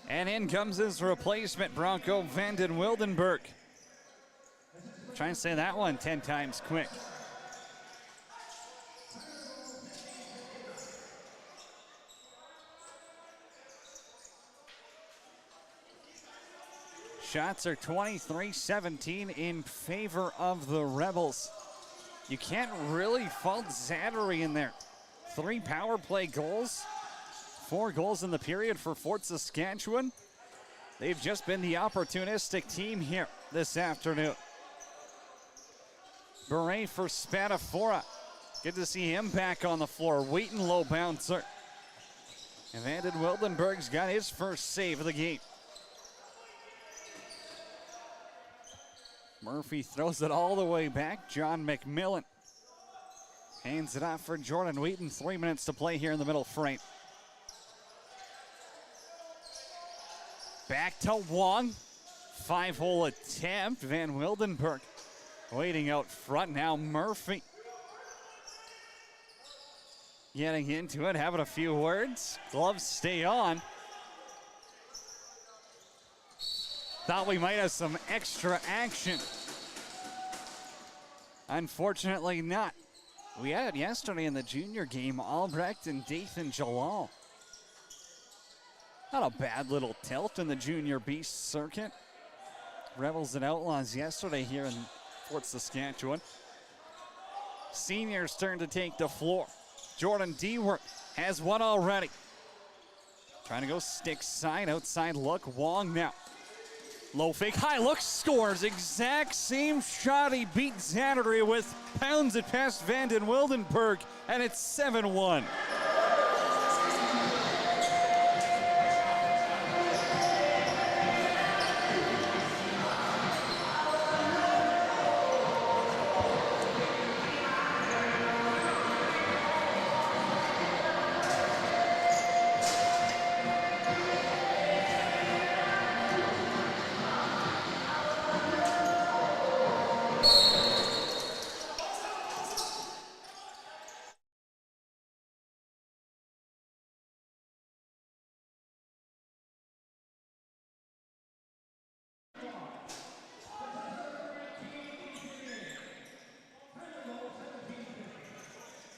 and in comes his replacement, Bronco Vanden Wildenberg. Try and say that one 10 times quick. Shots are 23-17 in favor of the Rebels. You can't really fault Zattery in there. 3 power play goals, 4 goals in the period for Fort Saskatchewan. They've just been the opportunistic team here this afternoon. Beret for Spadafora. Good to see him back on the floor. Waiting low bouncer. And Vanden Wildenberg's got his first save of the game. Murphy throws it all the way back. John McMillan hands it off for Jordan Wheaton. 3 minutes to play here in the middle frame. Back to Wong. 5-hole attempt. Van Wildenberg waiting out front. Now Murphy getting into it, having a few words. Gloves stay on. Thought we might have some extra action. Unfortunately not. We had it yesterday in the junior game, Albrecht and Dathan Jalal. Not a bad little tilt in the junior beast circuit. Rebels and Outlaws yesterday here in Fort Saskatchewan. Seniors turn to take the floor. Jordan Dewart has one already. Trying to go stick side, outside look. Wong now. Low fake, high look, scores. Exact same shot he beat Zattery with. Pounds it past Vanden Wildenberg, and it's 7-1.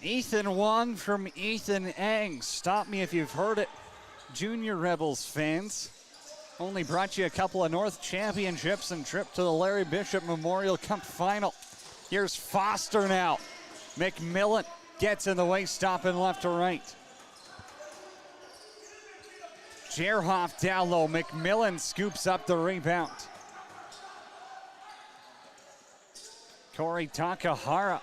Ethan Wong from Ethan Ang. Stop me if you've heard it, Junior Rebels fans. Only brought you a couple of North Championships and trip to the Larry Bishop Memorial Cup final. Here's Foster now. McMillan gets in the way, stopping left to right. Jerhoff down low. McMillan scoops up the rebound. Corey Takahara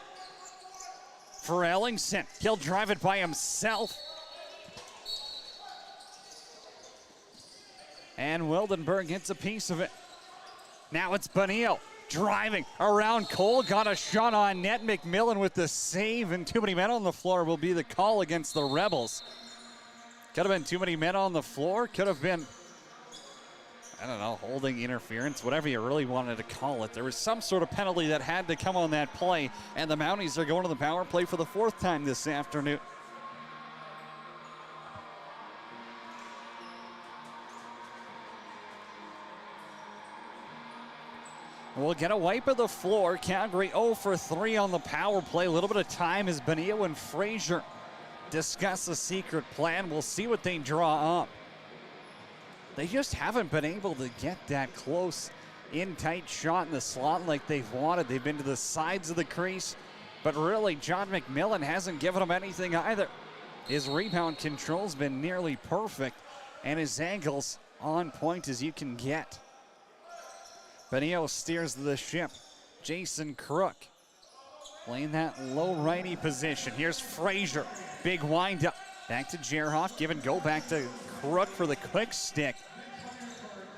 for Ellingson. He'll drive it by himself. And Wildenberg gets a piece of it. Now it's Bonillo driving around Cole. Got a shot on net. McMillan with the save, and too many men on the floor will be the call against the Rebels. Could have been too many men on the floor. Could have been, I don't know, holding, interference, whatever you really wanted to call it. There was some sort of penalty that had to come on that play, and the Mounties are going to the power play for the 4th time this afternoon. We'll get a wipe of the floor. Calgary 0 for 3 on the power play. A little bit of time as Bonillo and Frazier discuss the secret plan. We'll see what they draw up. They just haven't been able to get that close in tight shot in the slot like they've wanted. They've been to the sides of the crease, but really John McMillan hasn't given them anything either. His rebound control's been nearly perfect, and his angles on point as you can get. Bonillo steers the ship. Jason Crook playing that low righty position. Here's Frazier. Big windup. Back to Jerhoff. Give and go back to Crook for the quick stick.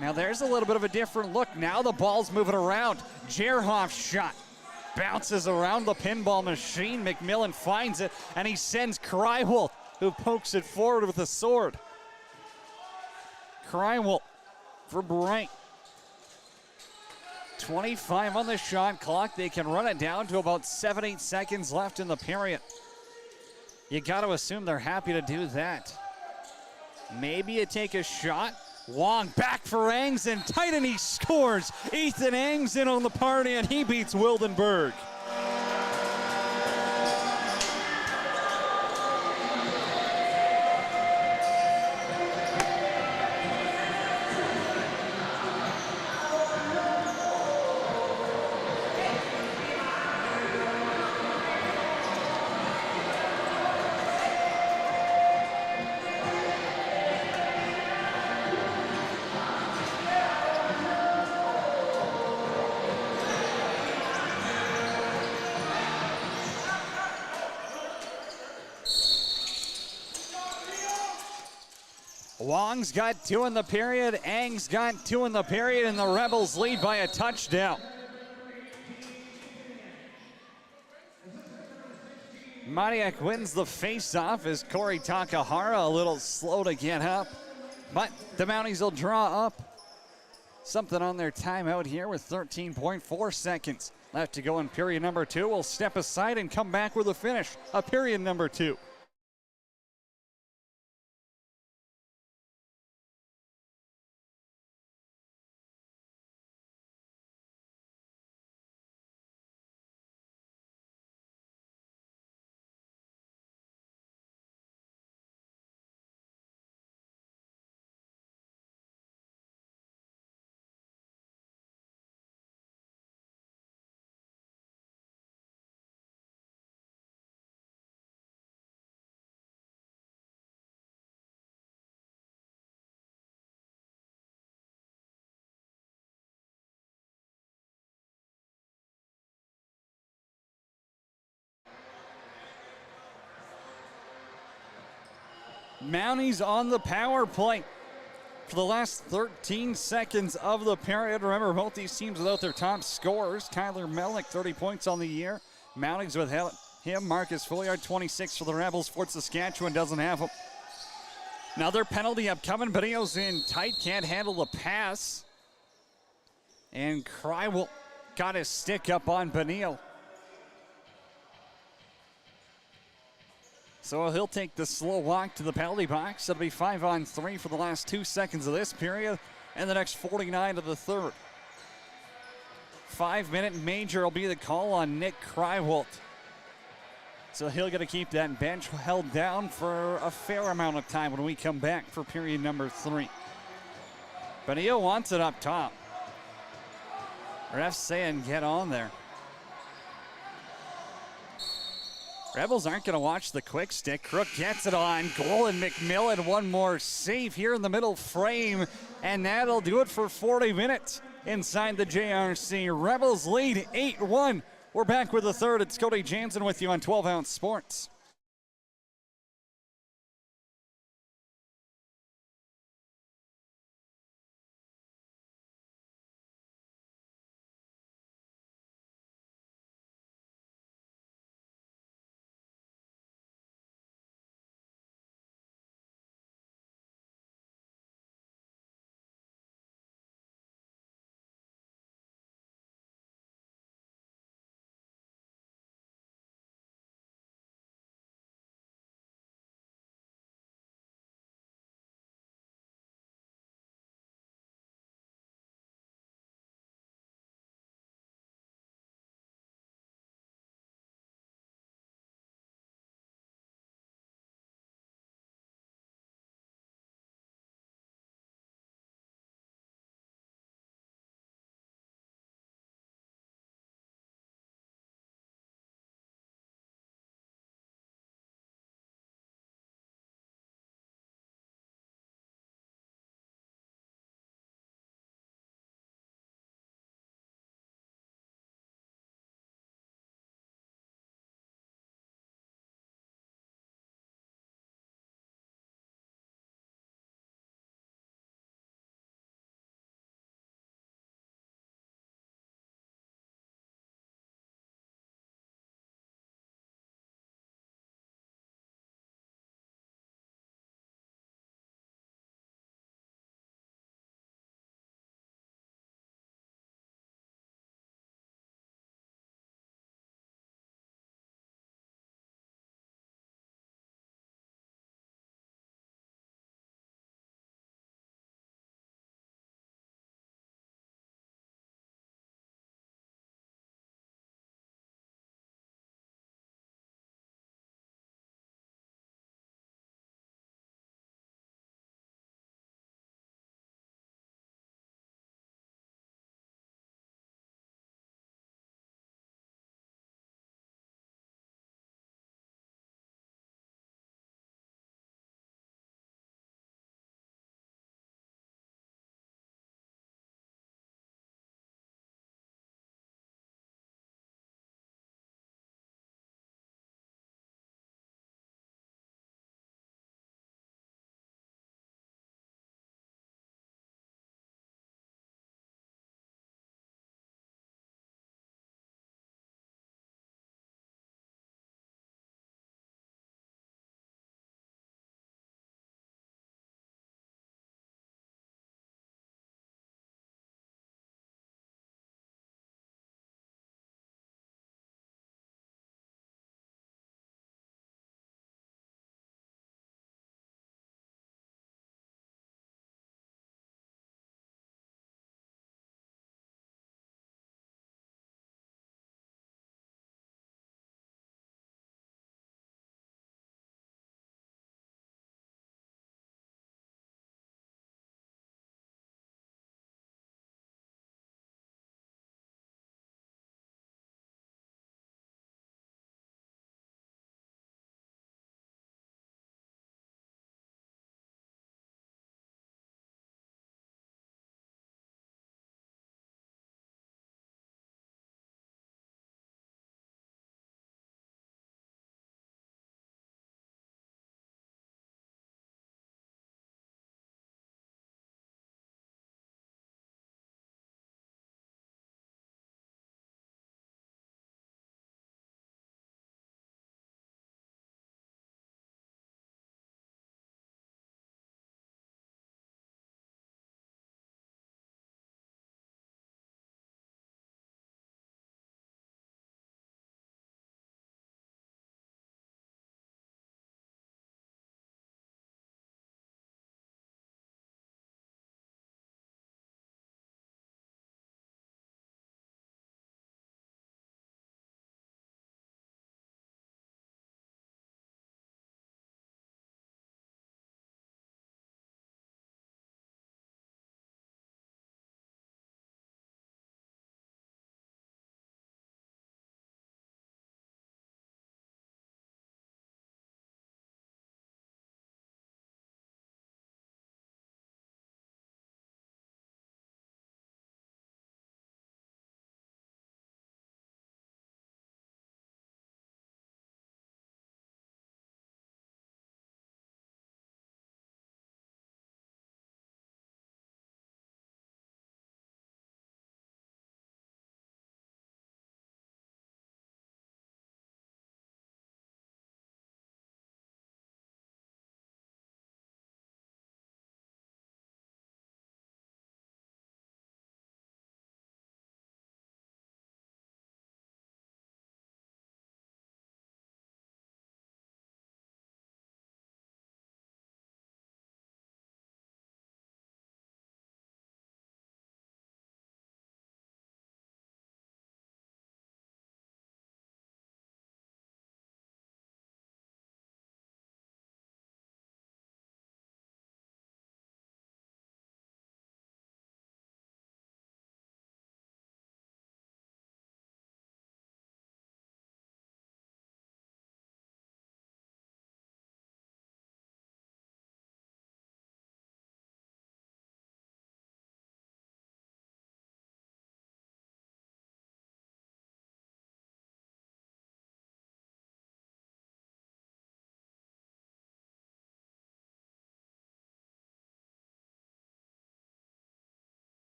Now there's a little bit of a different look. Now the ball's moving around. Jerhoff's shot bounces around the pinball machine. McMillan finds it, and he sends Krywoldt, who pokes it forward with a sword. Krywoldt for Bright. 25 on the shot clock. They can run it down to about 7-8 seconds left in the period. You got to assume they're happy to do that. Maybe you take a shot. Wong back for Angs and tight, and he scores. Ethan Angs in on the party, and he beats Wildenberg. Wong's got 2 in the period. Ang's got 2 in the period, and the Rebels lead by a touchdown. Moniak wins the face-off as Corey Takahara a little slow to get up. But the Mounties will draw up something on their timeout here with 13.4 seconds left to go in period number 2. We'll step aside and come back with a finish of period number 2. Mounties on the power play for the last 13 seconds of the period. Remember, both these teams without their top scorers. Tyler Melnick, 30 points on the year. Mounties with him. Marcus Fouillard, 26 for the Rebels. Fort Saskatchewan doesn't have him. Another penalty upcoming. Bonillo's in tight, can't handle the pass. And Krywoldt got his stick up on Bonillo. So he'll take the slow walk to the penalty box. It'll be 5-on-3 for the last 2 seconds of this period and the next 49 of the third. 5-minute major will be the call on Nick Krywoldt. So he'll get to keep that bench held down for a fair amount of time when we come back for period number 3. Bonilla wants it up top. Ref's saying get on there. Rebels aren't going to watch the quick stick. Crook gets it on goal, and McMillan one more save here in the middle frame, and that'll do it for 40 minutes inside the JRC. Rebels lead 8-1. We're back with the third. It's Cody Jansen with you on 12 Ounce Sports.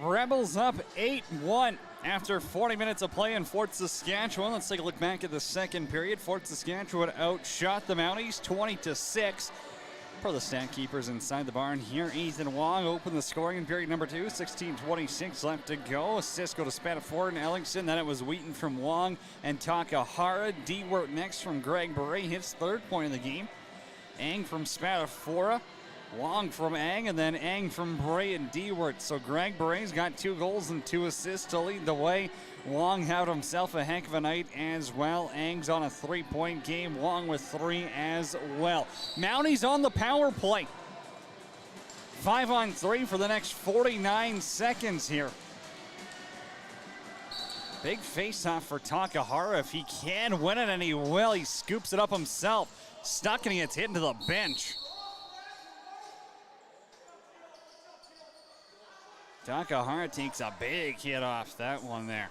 Rebels up 8-1 after 40 minutes of play in Fort Saskatchewan. Let's take a look back at the second period. Fort Saskatchewan outshot the Mounties 20-6. For the stat keepers inside the barn here, Ethan Wong opened the scoring in period number 2. 16:26 left to go. Assist go to Spadaford and Ellingson. Then it was Wheaton from Wong and Takahara. D-Wort next from Greg Beret. Hits third point of the game. Ang from Spadafora. Wong from Ang, and then Ang from Bray and D-Wort. So Greg Beret's got 2 goals and 2 assists to lead the way. Wong had himself a heck of a night as well. Ang's on a 3-point game. Wong with 3 as well. Mounties on the power play. 5-on-3 for the next 49 seconds here. Big face-off for Takahara. If he can win it, and he will, he scoops it up himself. Stuck, and he gets hit into the bench. Takahara takes a big hit off that one there.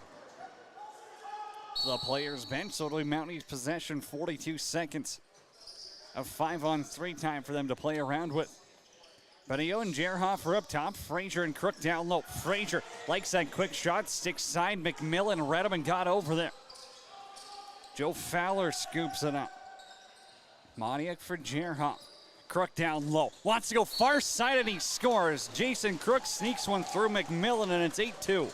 The players bench, so it'll be Mounties possession. 42 seconds of 5-on-3 time for them to play around with. Benio and Jerhoff are up top. Frazier and Crook down low. Frazier likes that quick shot. Sticks side. McMillan read him and got over there. Joe Fowler scoops it up. Moniak for Jerhoff. Crook down low. Wants to go far side, and he scores. Jason Crook sneaks one through McMillan, and it's 8-2.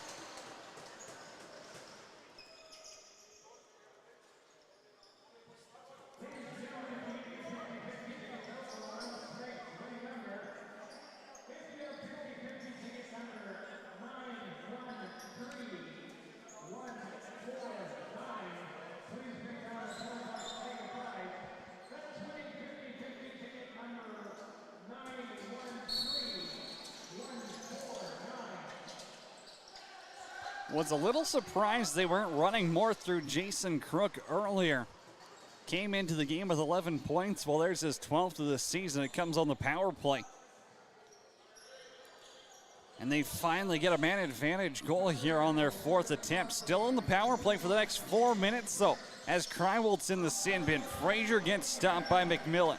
Was a little surprised they weren't running more through Jason Crook earlier. Came into the game with 11 points. Well, there's his 12th of the season. It comes on the power play. And they finally get a man advantage goal here on their 4th attempt. Still on the power play for the next 4 minutes, though, as Krywolt's in the sin bin. Frazier gets stopped by McMillan.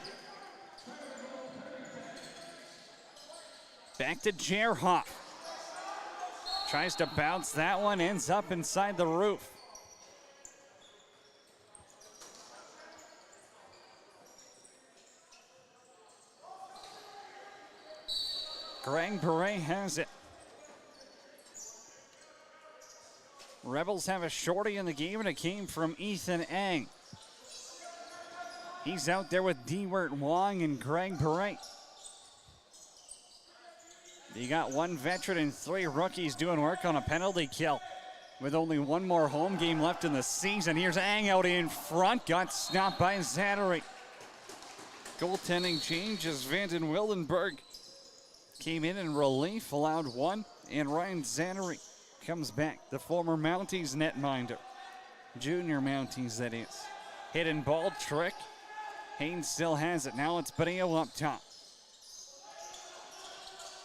Back to Jerhoff. Tries to bounce that one, ends up inside the roof. Greg Beret has it. Rebels have a shorty in the game, and it came from Ethan Ang. He's out there with D-Wort Wong and Greg Beret. You got 1 veteran and 3 rookies doing work on a penalty kill. With only 1 more home game left in the season. Here's Ang out in front. Got stopped by Zannery. Goaltending change as Vanden Wildenberg came in relief. Allowed 1. And Ryan Zannery comes back. The former Mounties netminder. Junior Mounties, that is. Hidden ball trick. Haynes still has it. Now it's Benio up top.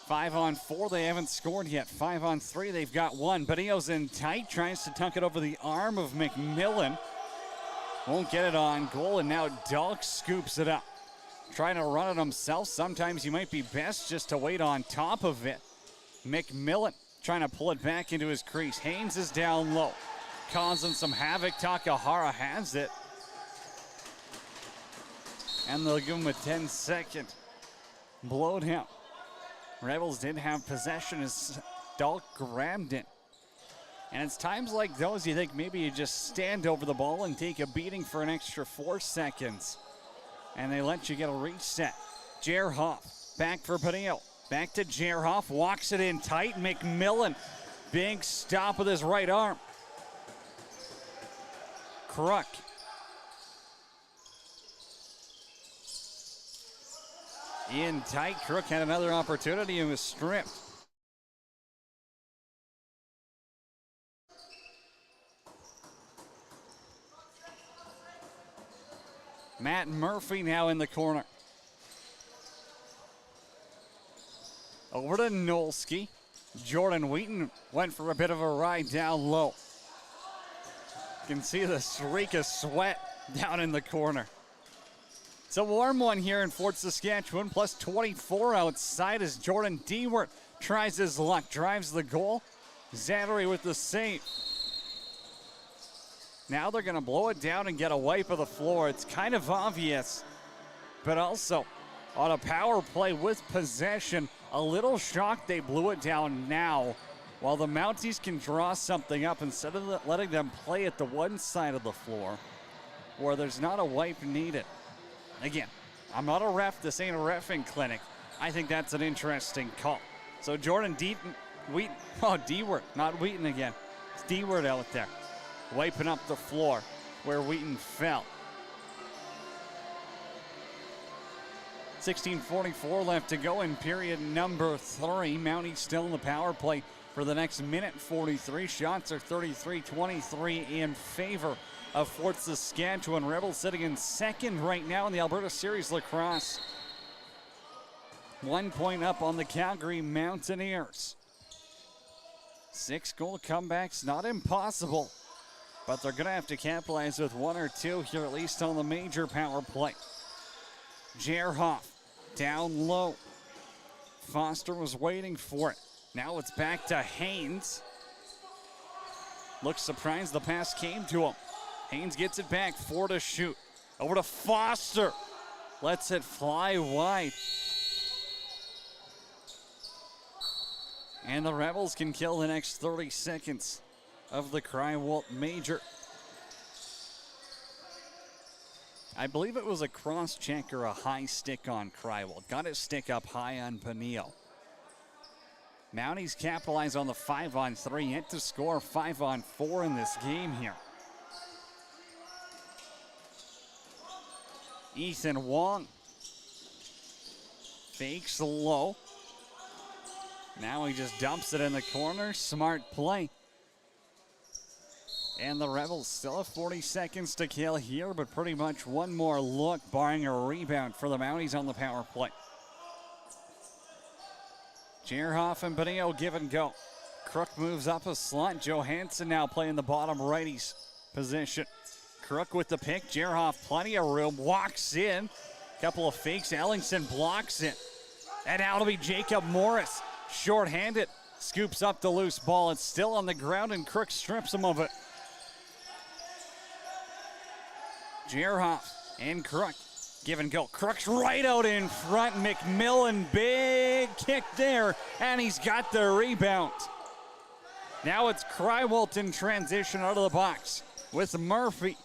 5-on-4, they haven't scored yet. 5-on-3, they've got 1. Benio's in tight, tries to tuck it over the arm of McMillan. Won't get it on goal, and now Dalk scoops it up. Trying to run it himself. Sometimes you might be best just to wait on top of it. McMillan trying to pull it back into his crease. Haynes is down low, causing some havoc. Takahara has it. And they'll give him a 10-second blowdown. Rebels did have possession as Dalk grabbed it. And it's times like those you think maybe you just stand over the ball and take a beating for an extra 4 seconds. And they let you get a reset. Jerhoff back for Benio. Back to Jerhoff, walks it in tight. McMillan, big stop with his right arm. Crook. In tight, Crook had another opportunity and was stripped. Matt Murphy now in the corner. Over to Nolski. Jordan Wheaton went for a bit of a ride down low. You can see the streak of sweat down in the corner. It's a warm one here in Fort Saskatchewan, plus 24 outside as Jordan D-Wort tries his luck, drives the goal. Zachary with the save. Now they're gonna blow it down and get a wipe of the floor. It's kind of obvious, but also on a power play with possession, a little shocked they blew it down now, while the Mounties can draw something up instead of letting them play at the one side of the floor where there's not a wipe needed. Again, I'm not a ref. This ain't a reffing clinic. I think that's an interesting call. So Jordan Wheaton, D-word, not Wheaton again. It's D-word out there, wiping up the floor where Wheaton fell. 16:44 left to go in period number 3. Mounties still in the power play for the next minute 43. Shots are 33-23 in favor of Fort Saskatchewan. Rebels sitting in second right now in the Alberta Series Lacrosse. 1 point up on the Calgary Mountaineers. 6-goal comebacks, not impossible, but they're going to have to capitalize with 1 or 2 here, at least on the major power play. Jerhoff down low. Foster was waiting for it. Now it's back to Haynes. Looks surprised the pass came to him. Haynes gets it back, 4 to shoot. Over to Foster. Lets it fly wide. And the Rebels can kill the next 30 seconds of the Crywalt Major. I believe it was a cross check or a high stick on Crywalt. Got his stick up high on Peniel. Mounties capitalize on the 5-on-3, yet to score 5-on-4 in this game here. Ethan Wong fakes low. Now he just dumps it in the corner. Smart play. And the Rebels still have 40 seconds to kill here, but pretty much one more look, barring a rebound for the Mounties on the power play. Jerhoff and Benio give and go. Crook moves up a slot. Johansson now playing the bottom righties position. Crook with the pick. Jerhoff, plenty of room, walks in. Couple of fakes. Ellingson blocks it. And now it'll be Jacob Morris. Short-handed. Scoops up the loose ball. It's still on the ground, and Crook strips him of it. Jerhoff and Crook give and go. Crook's right out in front. McMillan, big kick there, and he's got the rebound. Now it's Crywalt in transition out of the box with Murphy.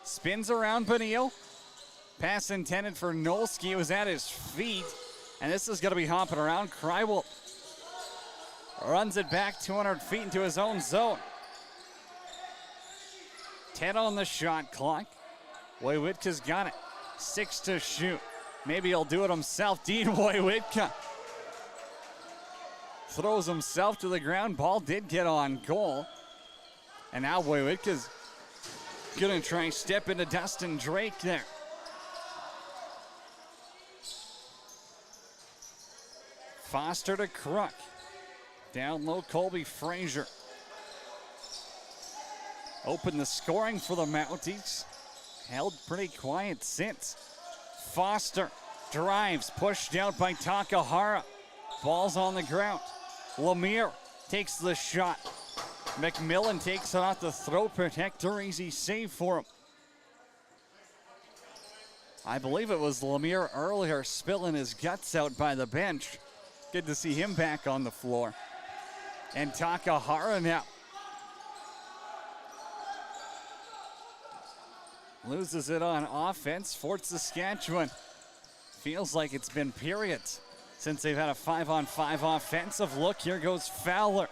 Spins around Benio. Pass intended for Nolsky. It was at his feet, and this is going to be hopping around. Crywalt runs it back 200 feet into his own zone. 10 on the shot clock. Wojwitka's got it. 6 to shoot. Maybe he'll do it himself. Dean Wojwitka throws himself to the ground. Ball did get on goal. And now Wojwitka's gonna try and step into Dustin Drake there. Foster to Crook. Down low, Colby Frazier. Open the scoring for the Mounties. Held pretty quiet since. Foster drives, pushed out by Takahara. Ball's on the ground. Lemire takes the shot. McMillan takes it off the throw protector. Easy save for him. I believe it was Lemire earlier spilling his guts out by the bench. Good to see him back on the floor. And Takahara now loses it on offense. Fort Saskatchewan feels like it's been periods since they've had a 5-on-5 offensive look. Here goes Fowler.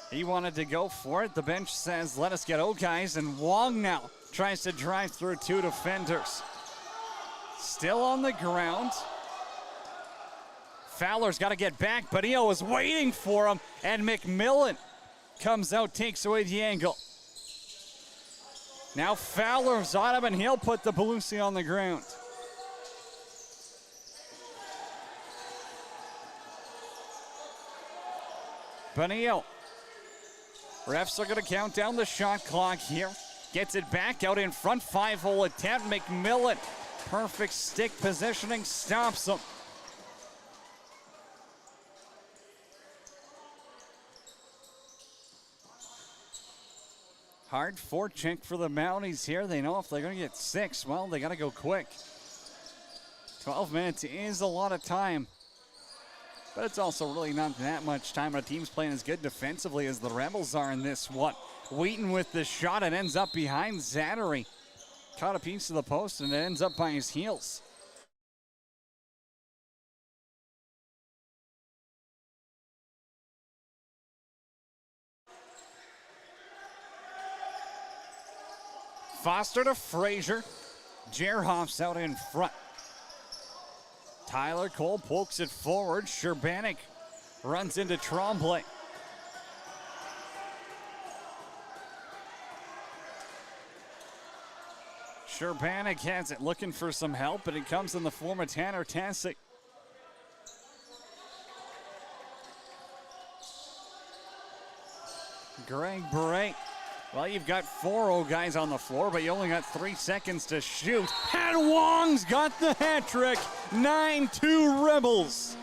He wanted to go for it. The bench says, let us get out, guys. And Wong now tries to drive through 2 defenders. Still on the ground. Fowler's got to get back, but Eo was waiting for him. And McMillan comes out, takes away the angle. Now Fowler's on him, and he'll put the Belusi on the ground. Benio. Refs are going to count down the shot clock here. Gets it back out in front. 5-hole attempt. McMillan. Perfect stick positioning. Stops him. Hard forecheck for the Mounties here. They know if they're going to get 6, well, they got to go quick. 12 minutes is a lot of time. But it's also really not that much time. Our team's playing as good defensively as the Rebels are in this one. Wheaton with the shot. It ends up behind Zattery. Caught a piece of the post and it ends up by his heels. Foster to Frazier. Jerhoff's out in front. Tyler Cole pokes it forward. Sherbanek runs into Tremblay. Sherbanek has it, looking for some help, but it comes in the form of Tanner Tasic. Greg Beret. Well, you've got 4 guys on the floor, but you only got 3 seconds to shoot. And Wong's got the hat trick. 9-2 Rebels.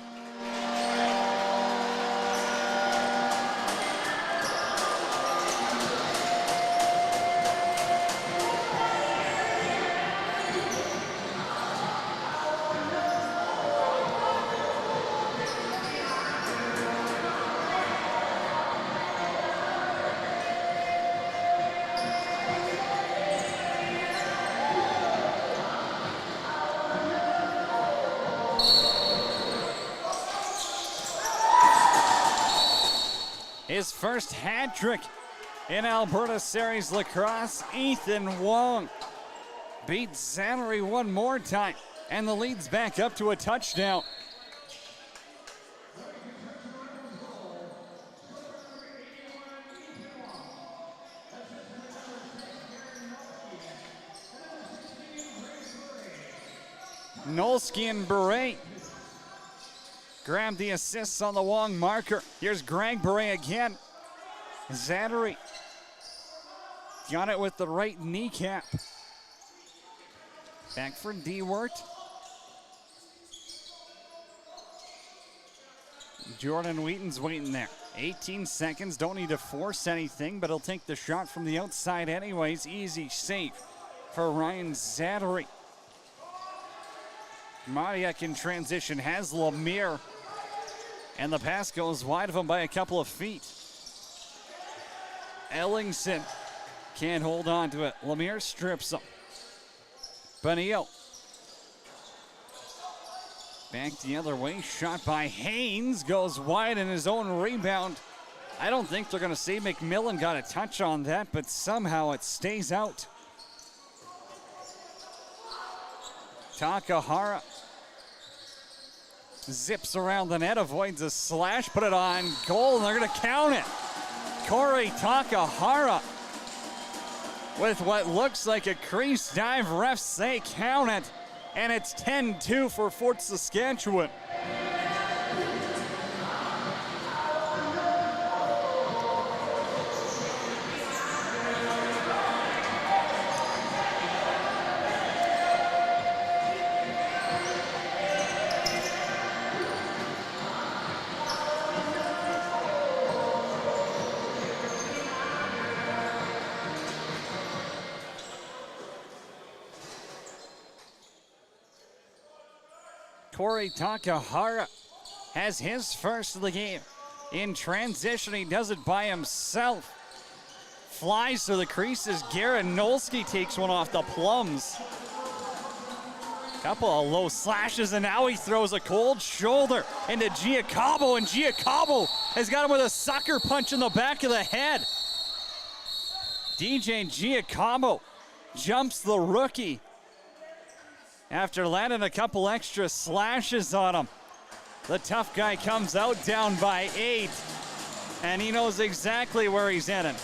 His first hat trick in Alberta Series Lacrosse, Ethan Wong beats Zattery one more time, and the lead's back up to a touchdown. Nolsky and Beret grab the assists on the Wong marker. Here's Greg Beret again. Zattery got it with the right kneecap. Back for Dewart. Jordan Wheaton's waiting there. 18 seconds, don't need to force anything, but he'll take the shot from the outside anyways. Easy save for Ryan Zattery. Madiak in transition has Lemire. And the pass goes wide of him by a couple of feet. Ellingson can't hold on to it. Lemire strips him. Bonillo. Back the other way. Shot by Haynes. Goes wide in his own rebound. I don't think they're going to say McMillan got a touch on that, but somehow it stays out. Takahara zips around the net, avoids a slash, put it on goal, and they're going to count it. Corey Takahara with what looks like a crease dive. Refs say count it, and it's 10-2 for Fort Saskatchewan. Corey Takahara has his first of the game. In transition, he does it by himself. Flies to the creases. Garrett Nolsky takes one off the plums. Couple of low slashes, and now he throws a cold shoulder into Giacabo, and Giacabo has got him with a sucker punch in the back of the head. DJ Giacabo jumps the rookie after landing a couple extra slashes on him. The tough guy comes out down by 8, and he knows exactly where he's heading.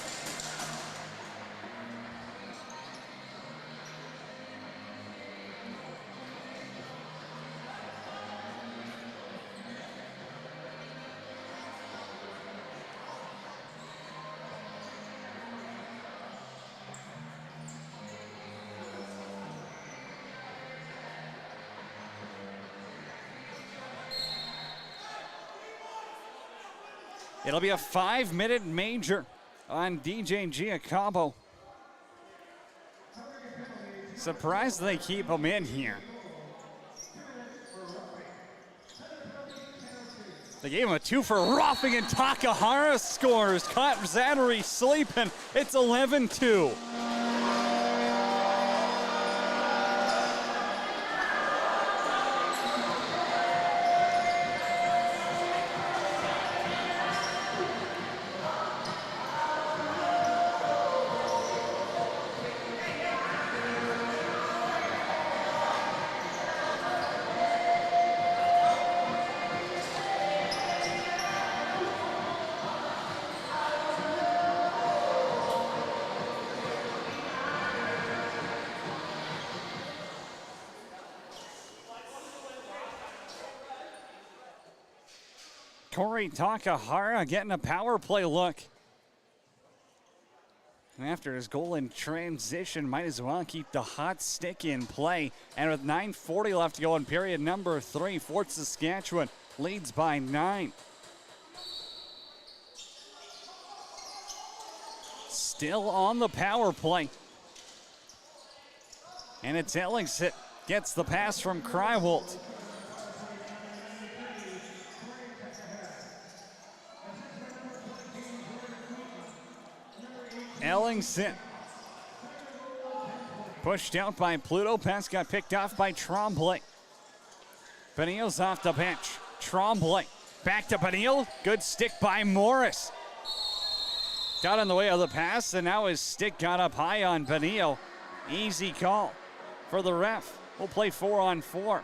It'll be a 5-minute major on DJ Giacabo. Surprised they keep him in here. They gave him a 2 for roughing, and Takahara scores. Caught Zattery sleeping. It's 11-2. Corey Takahara getting a power play look. And after his goal in transition, might as well keep the hot stick in play. And with 9:40 left to go in period number 3, Fort Saskatchewan leads by 9. Still on the power play. And it's Ellingson gets the pass from Krywoldt. Ellingson pushed out by Pluto. Pass got picked off by Tremblay. Benil's off the bench. Tremblay back to Benil. Good stick by Morris. Got in the way of the pass, and now his stick got up high on Benil. Easy call for the ref. We'll play 4-on-4.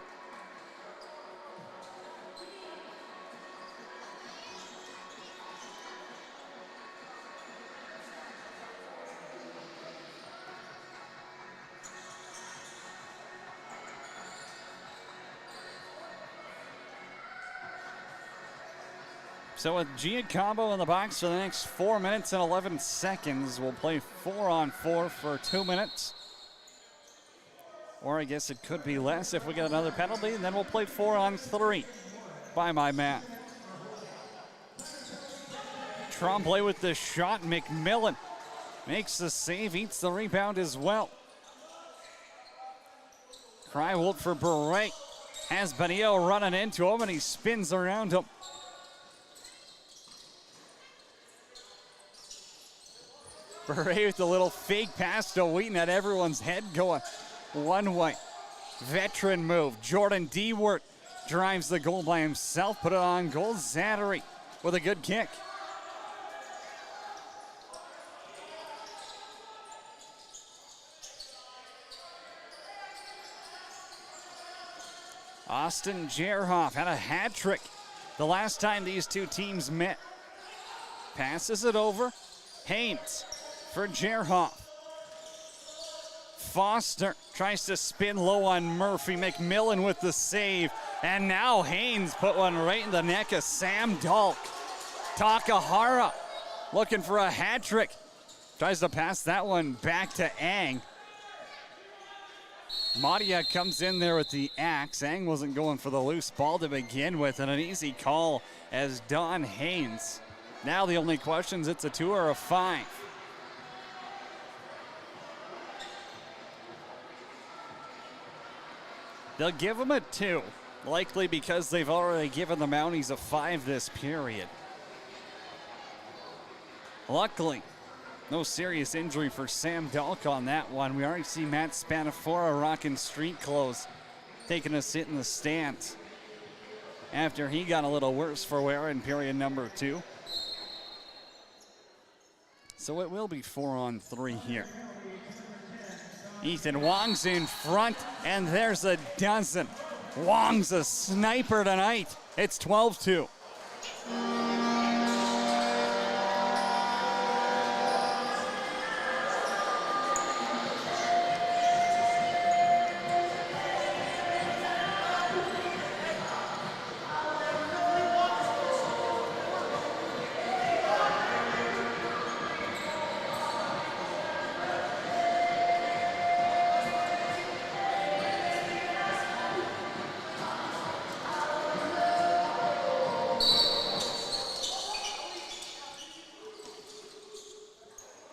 So with Giacomo in the box for the next 4 minutes and 11 seconds, we'll play 4-on-4 for 2 minutes. Or I guess it could be less if we get another penalty, and then we'll play 4-on-3 by my math. Tremblay with the shot. McMillan makes the save, eats the rebound as well. Krywoldt for Beret. Has Benio running into him, and he spins around him. Beret with a little fake pass to Wheaton, had everyone's head going one way. Veteran move. Jordan Dewart drives the goal by himself, put it on goal. Zattery with a good kick. Austin Jerhoff had a hat trick the last time these two teams met. Passes it over. Haynes for Jerhoff. Foster tries to spin low on Murphy. McMillan with the save. And now Haynes put one right in the neck of Sam Dahlk. Takahara looking for a hat trick. Tries to pass that one back to Ang. Madia comes in there with the axe. Ang wasn't going for the loose ball to begin with, and an easy call as Don Haynes. Now the only question is, it's a 2 or a 5. They'll give him a 2, likely because they've already given the Mounties a 5 this period. Luckily, no serious injury for Sam Dahlk on that one. We already see Matt Spanafora rocking street clothes, taking a sit in the stands after he got a little worse for wear in period number 2. So it will be 4-on-3 here. Ethan Wong's in front, and there's a dozen. Wong's a sniper tonight. It's 12-2.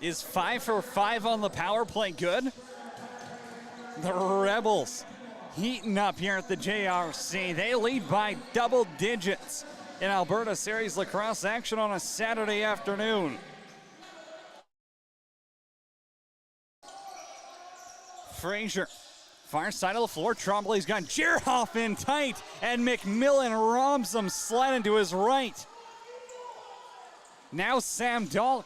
Is 5 for 5 on the power play good? The Rebels heating up here at the JRC. They lead by double digits in Alberta Series lacrosse action on a Saturday afternoon. Fraser, far side of the floor. Trombley's got Jerhoff in tight, and McMillan robs him sliding to his right. Now Sam Dahlk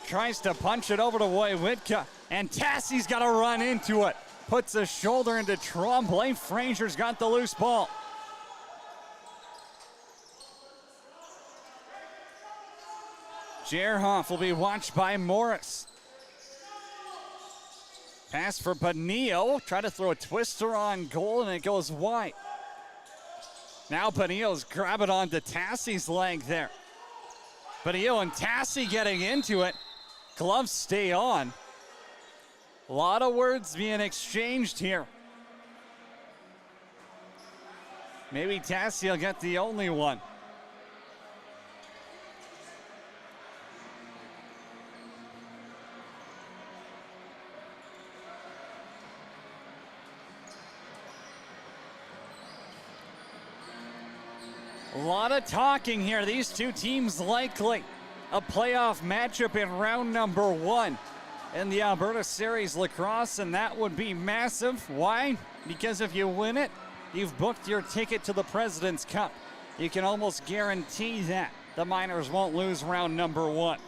tries to punch it over to Wojciechowski, and Tassie's got to run into it. Puts a shoulder into Trombley. Fraser's got the loose ball. Jerhoff will be watched by Morris. Pass for Bonillo. Try to throw a twister on goal, and it goes wide. Now Bonillo's grabbing onto Tassie's leg there. Bonillo and Tassie getting into it. Gloves stay on. A lot of words being exchanged here. Maybe Tassie will get the only one. A lot of talking here. These two teams likely a playoff matchup in round number 1 in the Alberta Series lacrosse, and that would be massive. Why? Because if you win it, you've booked your ticket to the President's Cup. You can almost guarantee that the Miners won't lose round number 1.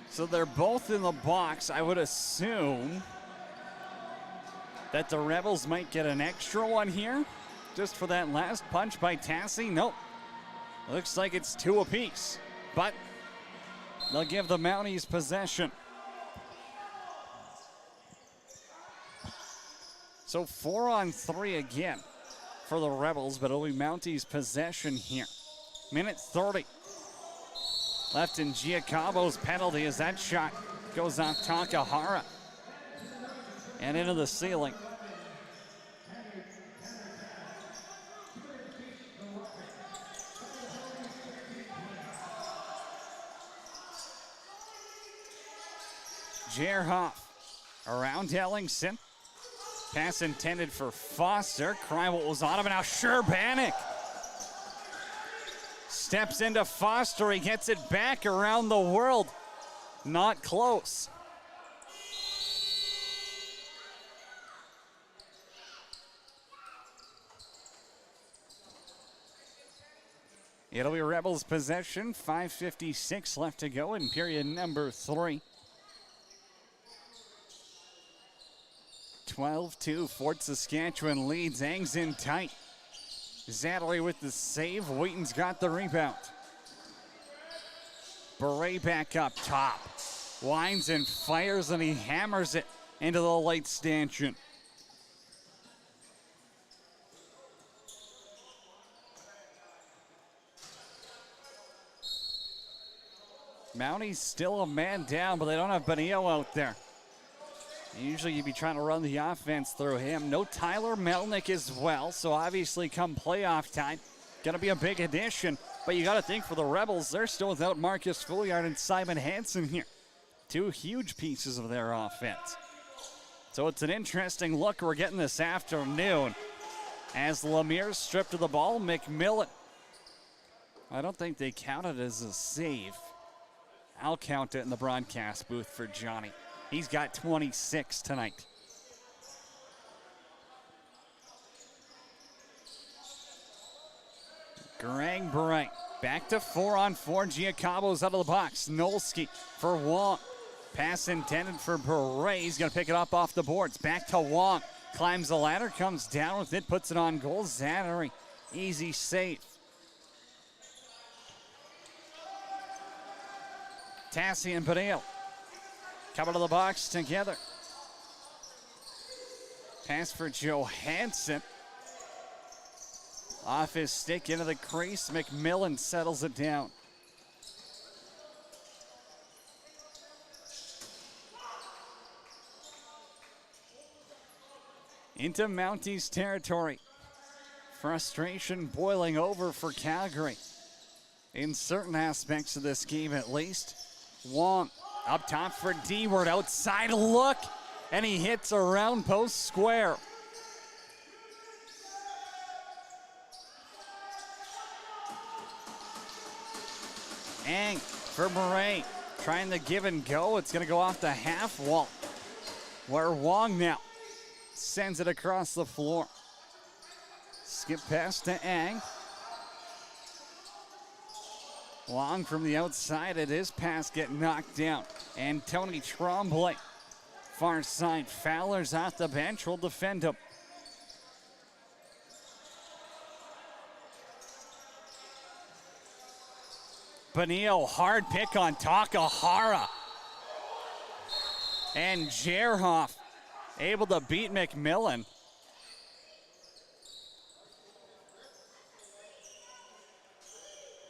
So they're both in the box. I would assume that the Rebels might get an extra one here just for that last punch by Tassie. Nope. Looks like it's 2 apiece, but they'll give the Mounties possession. So 4-on-3 again for the Rebels, but it'll be Mounties possession here. Minute 30. Left in Giacomo's penalty as that shot goes off Takahara and into the ceiling. Jerhoff around Ellingson. Pass intended for Foster. Cry what was on him, and now Sherbanek steps into Foster. He gets it back around the world. Not close. It'll be Rebels possession. 5:56 left to go in period number 3. 12-2. Fort Saskatchewan leads. Hangs in tight. Zadley with the save. Wheaton's got the rebound. Beret back up top. Winds and fires, and he hammers it into the late stanchion. Mounties still a man down, but they don't have Bonillo out there. Usually you'd be trying to run the offense through him. No Tyler Melnick as well, so obviously come playoff time, gonna be a big addition. But you gotta think for the Rebels, they're still without Marcus Fouillard and Simon Hansen here. 2 huge pieces of their offense. So it's an interesting look we're getting this afternoon as Lemire stripped of the ball. McMillan, I don't think they count it as a save. I'll count it in the broadcast booth for Johnny. He's got 26 tonight. Greg Bright back to 4-on-4. Giacomo's out of the box. Nolski for Wong. Pass intended for Beret. He's going to pick it up off the boards. Back to Wong. Climbs the ladder, comes down with it, puts it on goal. Zattery, easy save. Tassie and Bonillo coming to the box together. Pass for Johansson. Off his stick into the crease. McMillan settles it down. Into Mounties territory. Frustration boiling over for Calgary. in certain aspects of this game at least. Wong up top for D-Word, outside look, and he hits a round post square. Ang for Murray, trying to give and go. It's going to go off the half wall, where Wong now sends it across the floor. Skip pass to Ang. Wong from the outside, and his pass get knocked down. And Tony Tremblay, far side. Fowler's off the bench, will defend him. Bonillo, hard pick on Takahara. And Jerhoff able to beat McMillan.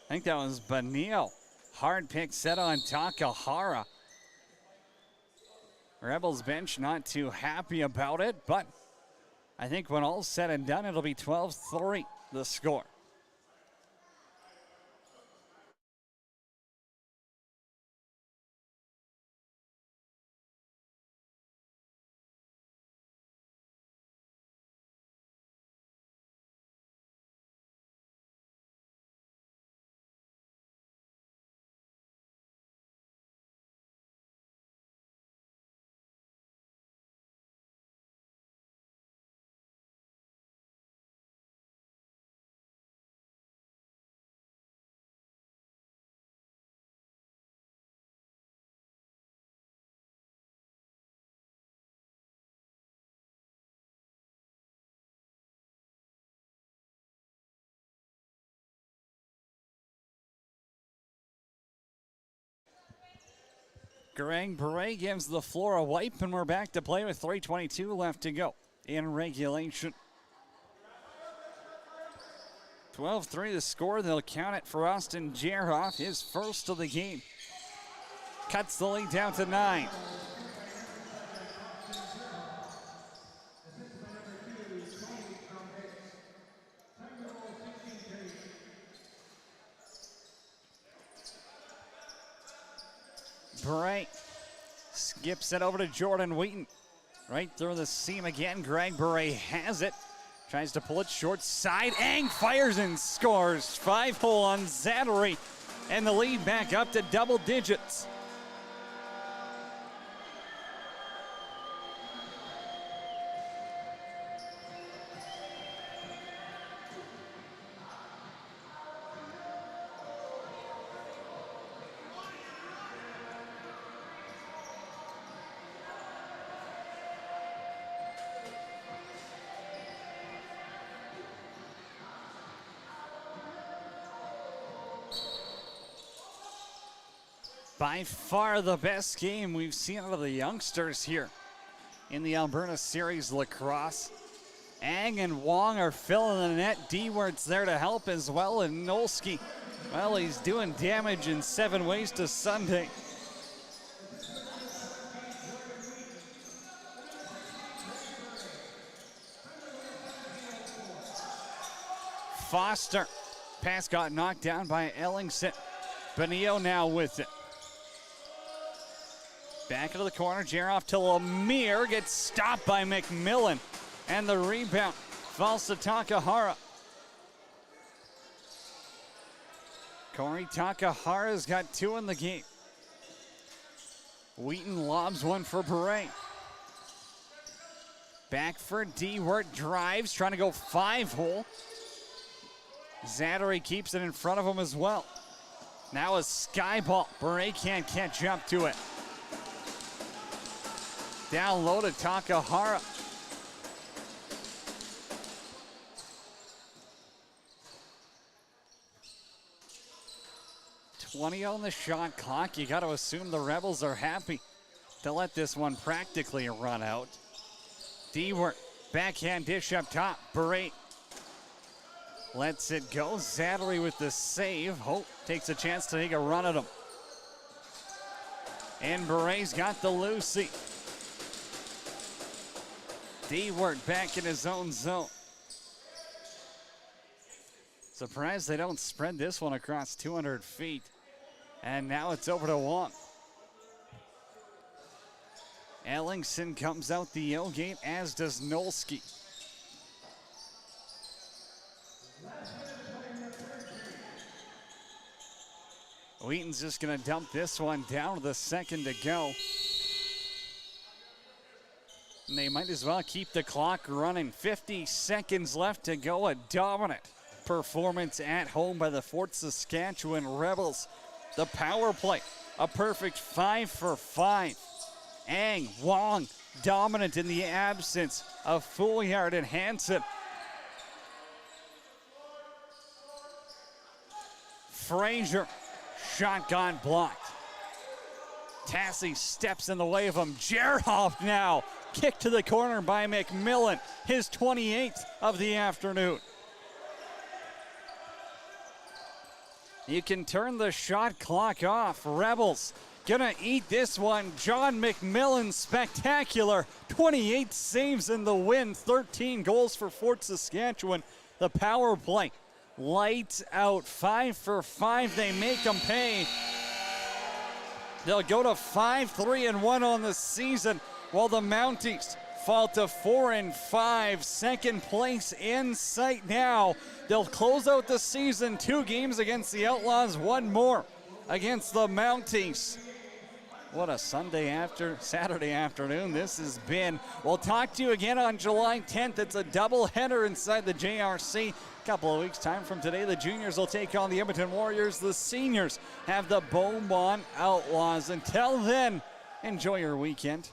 I think that was Bonillo. Hard pick set on Takahara. Rebels bench not too happy about it, but I think when all's said and done, it'll be 12-3 the score. Greg Beret gives the floor a wipe, and we're back to play with 3:22 left to go in regulation. 12-3 the score. They'll count it for Austin Jerhoff, his first of the game. Cuts the lead down to 9. Bray skips it over to Jordan Wheaton. Right through the seam again. Greg Bray has it. Tries to pull it short side. Ang fires and scores. 5-hole on Zattery. And the lead back up to double digits. By far the best game we've seen out of the youngsters here in the Alberta Series Lacrosse. Ang and Wong are filling the net. D-Word's there to help as well, and Nolski, well, he's doing damage in 7 ways to Sunday. Foster, pass got knocked down by Ellingson. Bonillo now with it. Back into the corner, Jerhoff to Lemire, gets stopped by McMillan. And the rebound falls to Takahara. Corey Takahara's got 2 in the game. Wheaton lobs one for Beret. Back for D-Wort, drives, trying to go 5-hole. Zattery keeps it in front of him as well. Now a sky ball. Beret can't catch up to it. Down low to Takahara. $20 on the shot clock. You got to assume the Rebels are happy to let this one practically run out. D-Wort, backhand dish up top. Beret lets it go. Zattery with the save. Hope takes a chance to take a run at him. And Beret's got the Lucy. D-Wort back in his own zone. Surprised they don't spread this one across 200 feet. And now it's over to Wong. Ellingson comes out the O gate, as does Nolski. Wheaton's just going to dump this one down to the second to go. And they might as well keep the clock running. 50 seconds left to go. A dominant performance at home by the Fort Saskatchewan Rebels. The power play, a perfect 5 for 5. Ang, Wong, dominant in the absence of Fouillard and Hansen. Frazier, shotgun blocked. Tassie steps in the way of him. Jerhoff now, kick to the corner by McMillan, his 28th of the afternoon. You can turn the shot clock off. Rebels gonna eat this one. John McMillan, spectacular. 28 saves in the win, 13 goals for Fort Saskatchewan. The power play, lights out, 5 for 5. They make them pay. They'll go to 5-3-1 on the season, while the Mounties fall to 4-5. Second place in sight now. They'll close out the season 2 games against the Outlaws, 1 more against the Mounties. What a Saturday afternoon this has been. We'll talk to you again on July 10th. It's a doubleheader inside the JRC. A couple of weeks' time from today, the juniors will take on the Edmonton Warriors. The seniors have the Beaumont Outlaws. Until then, enjoy your weekend.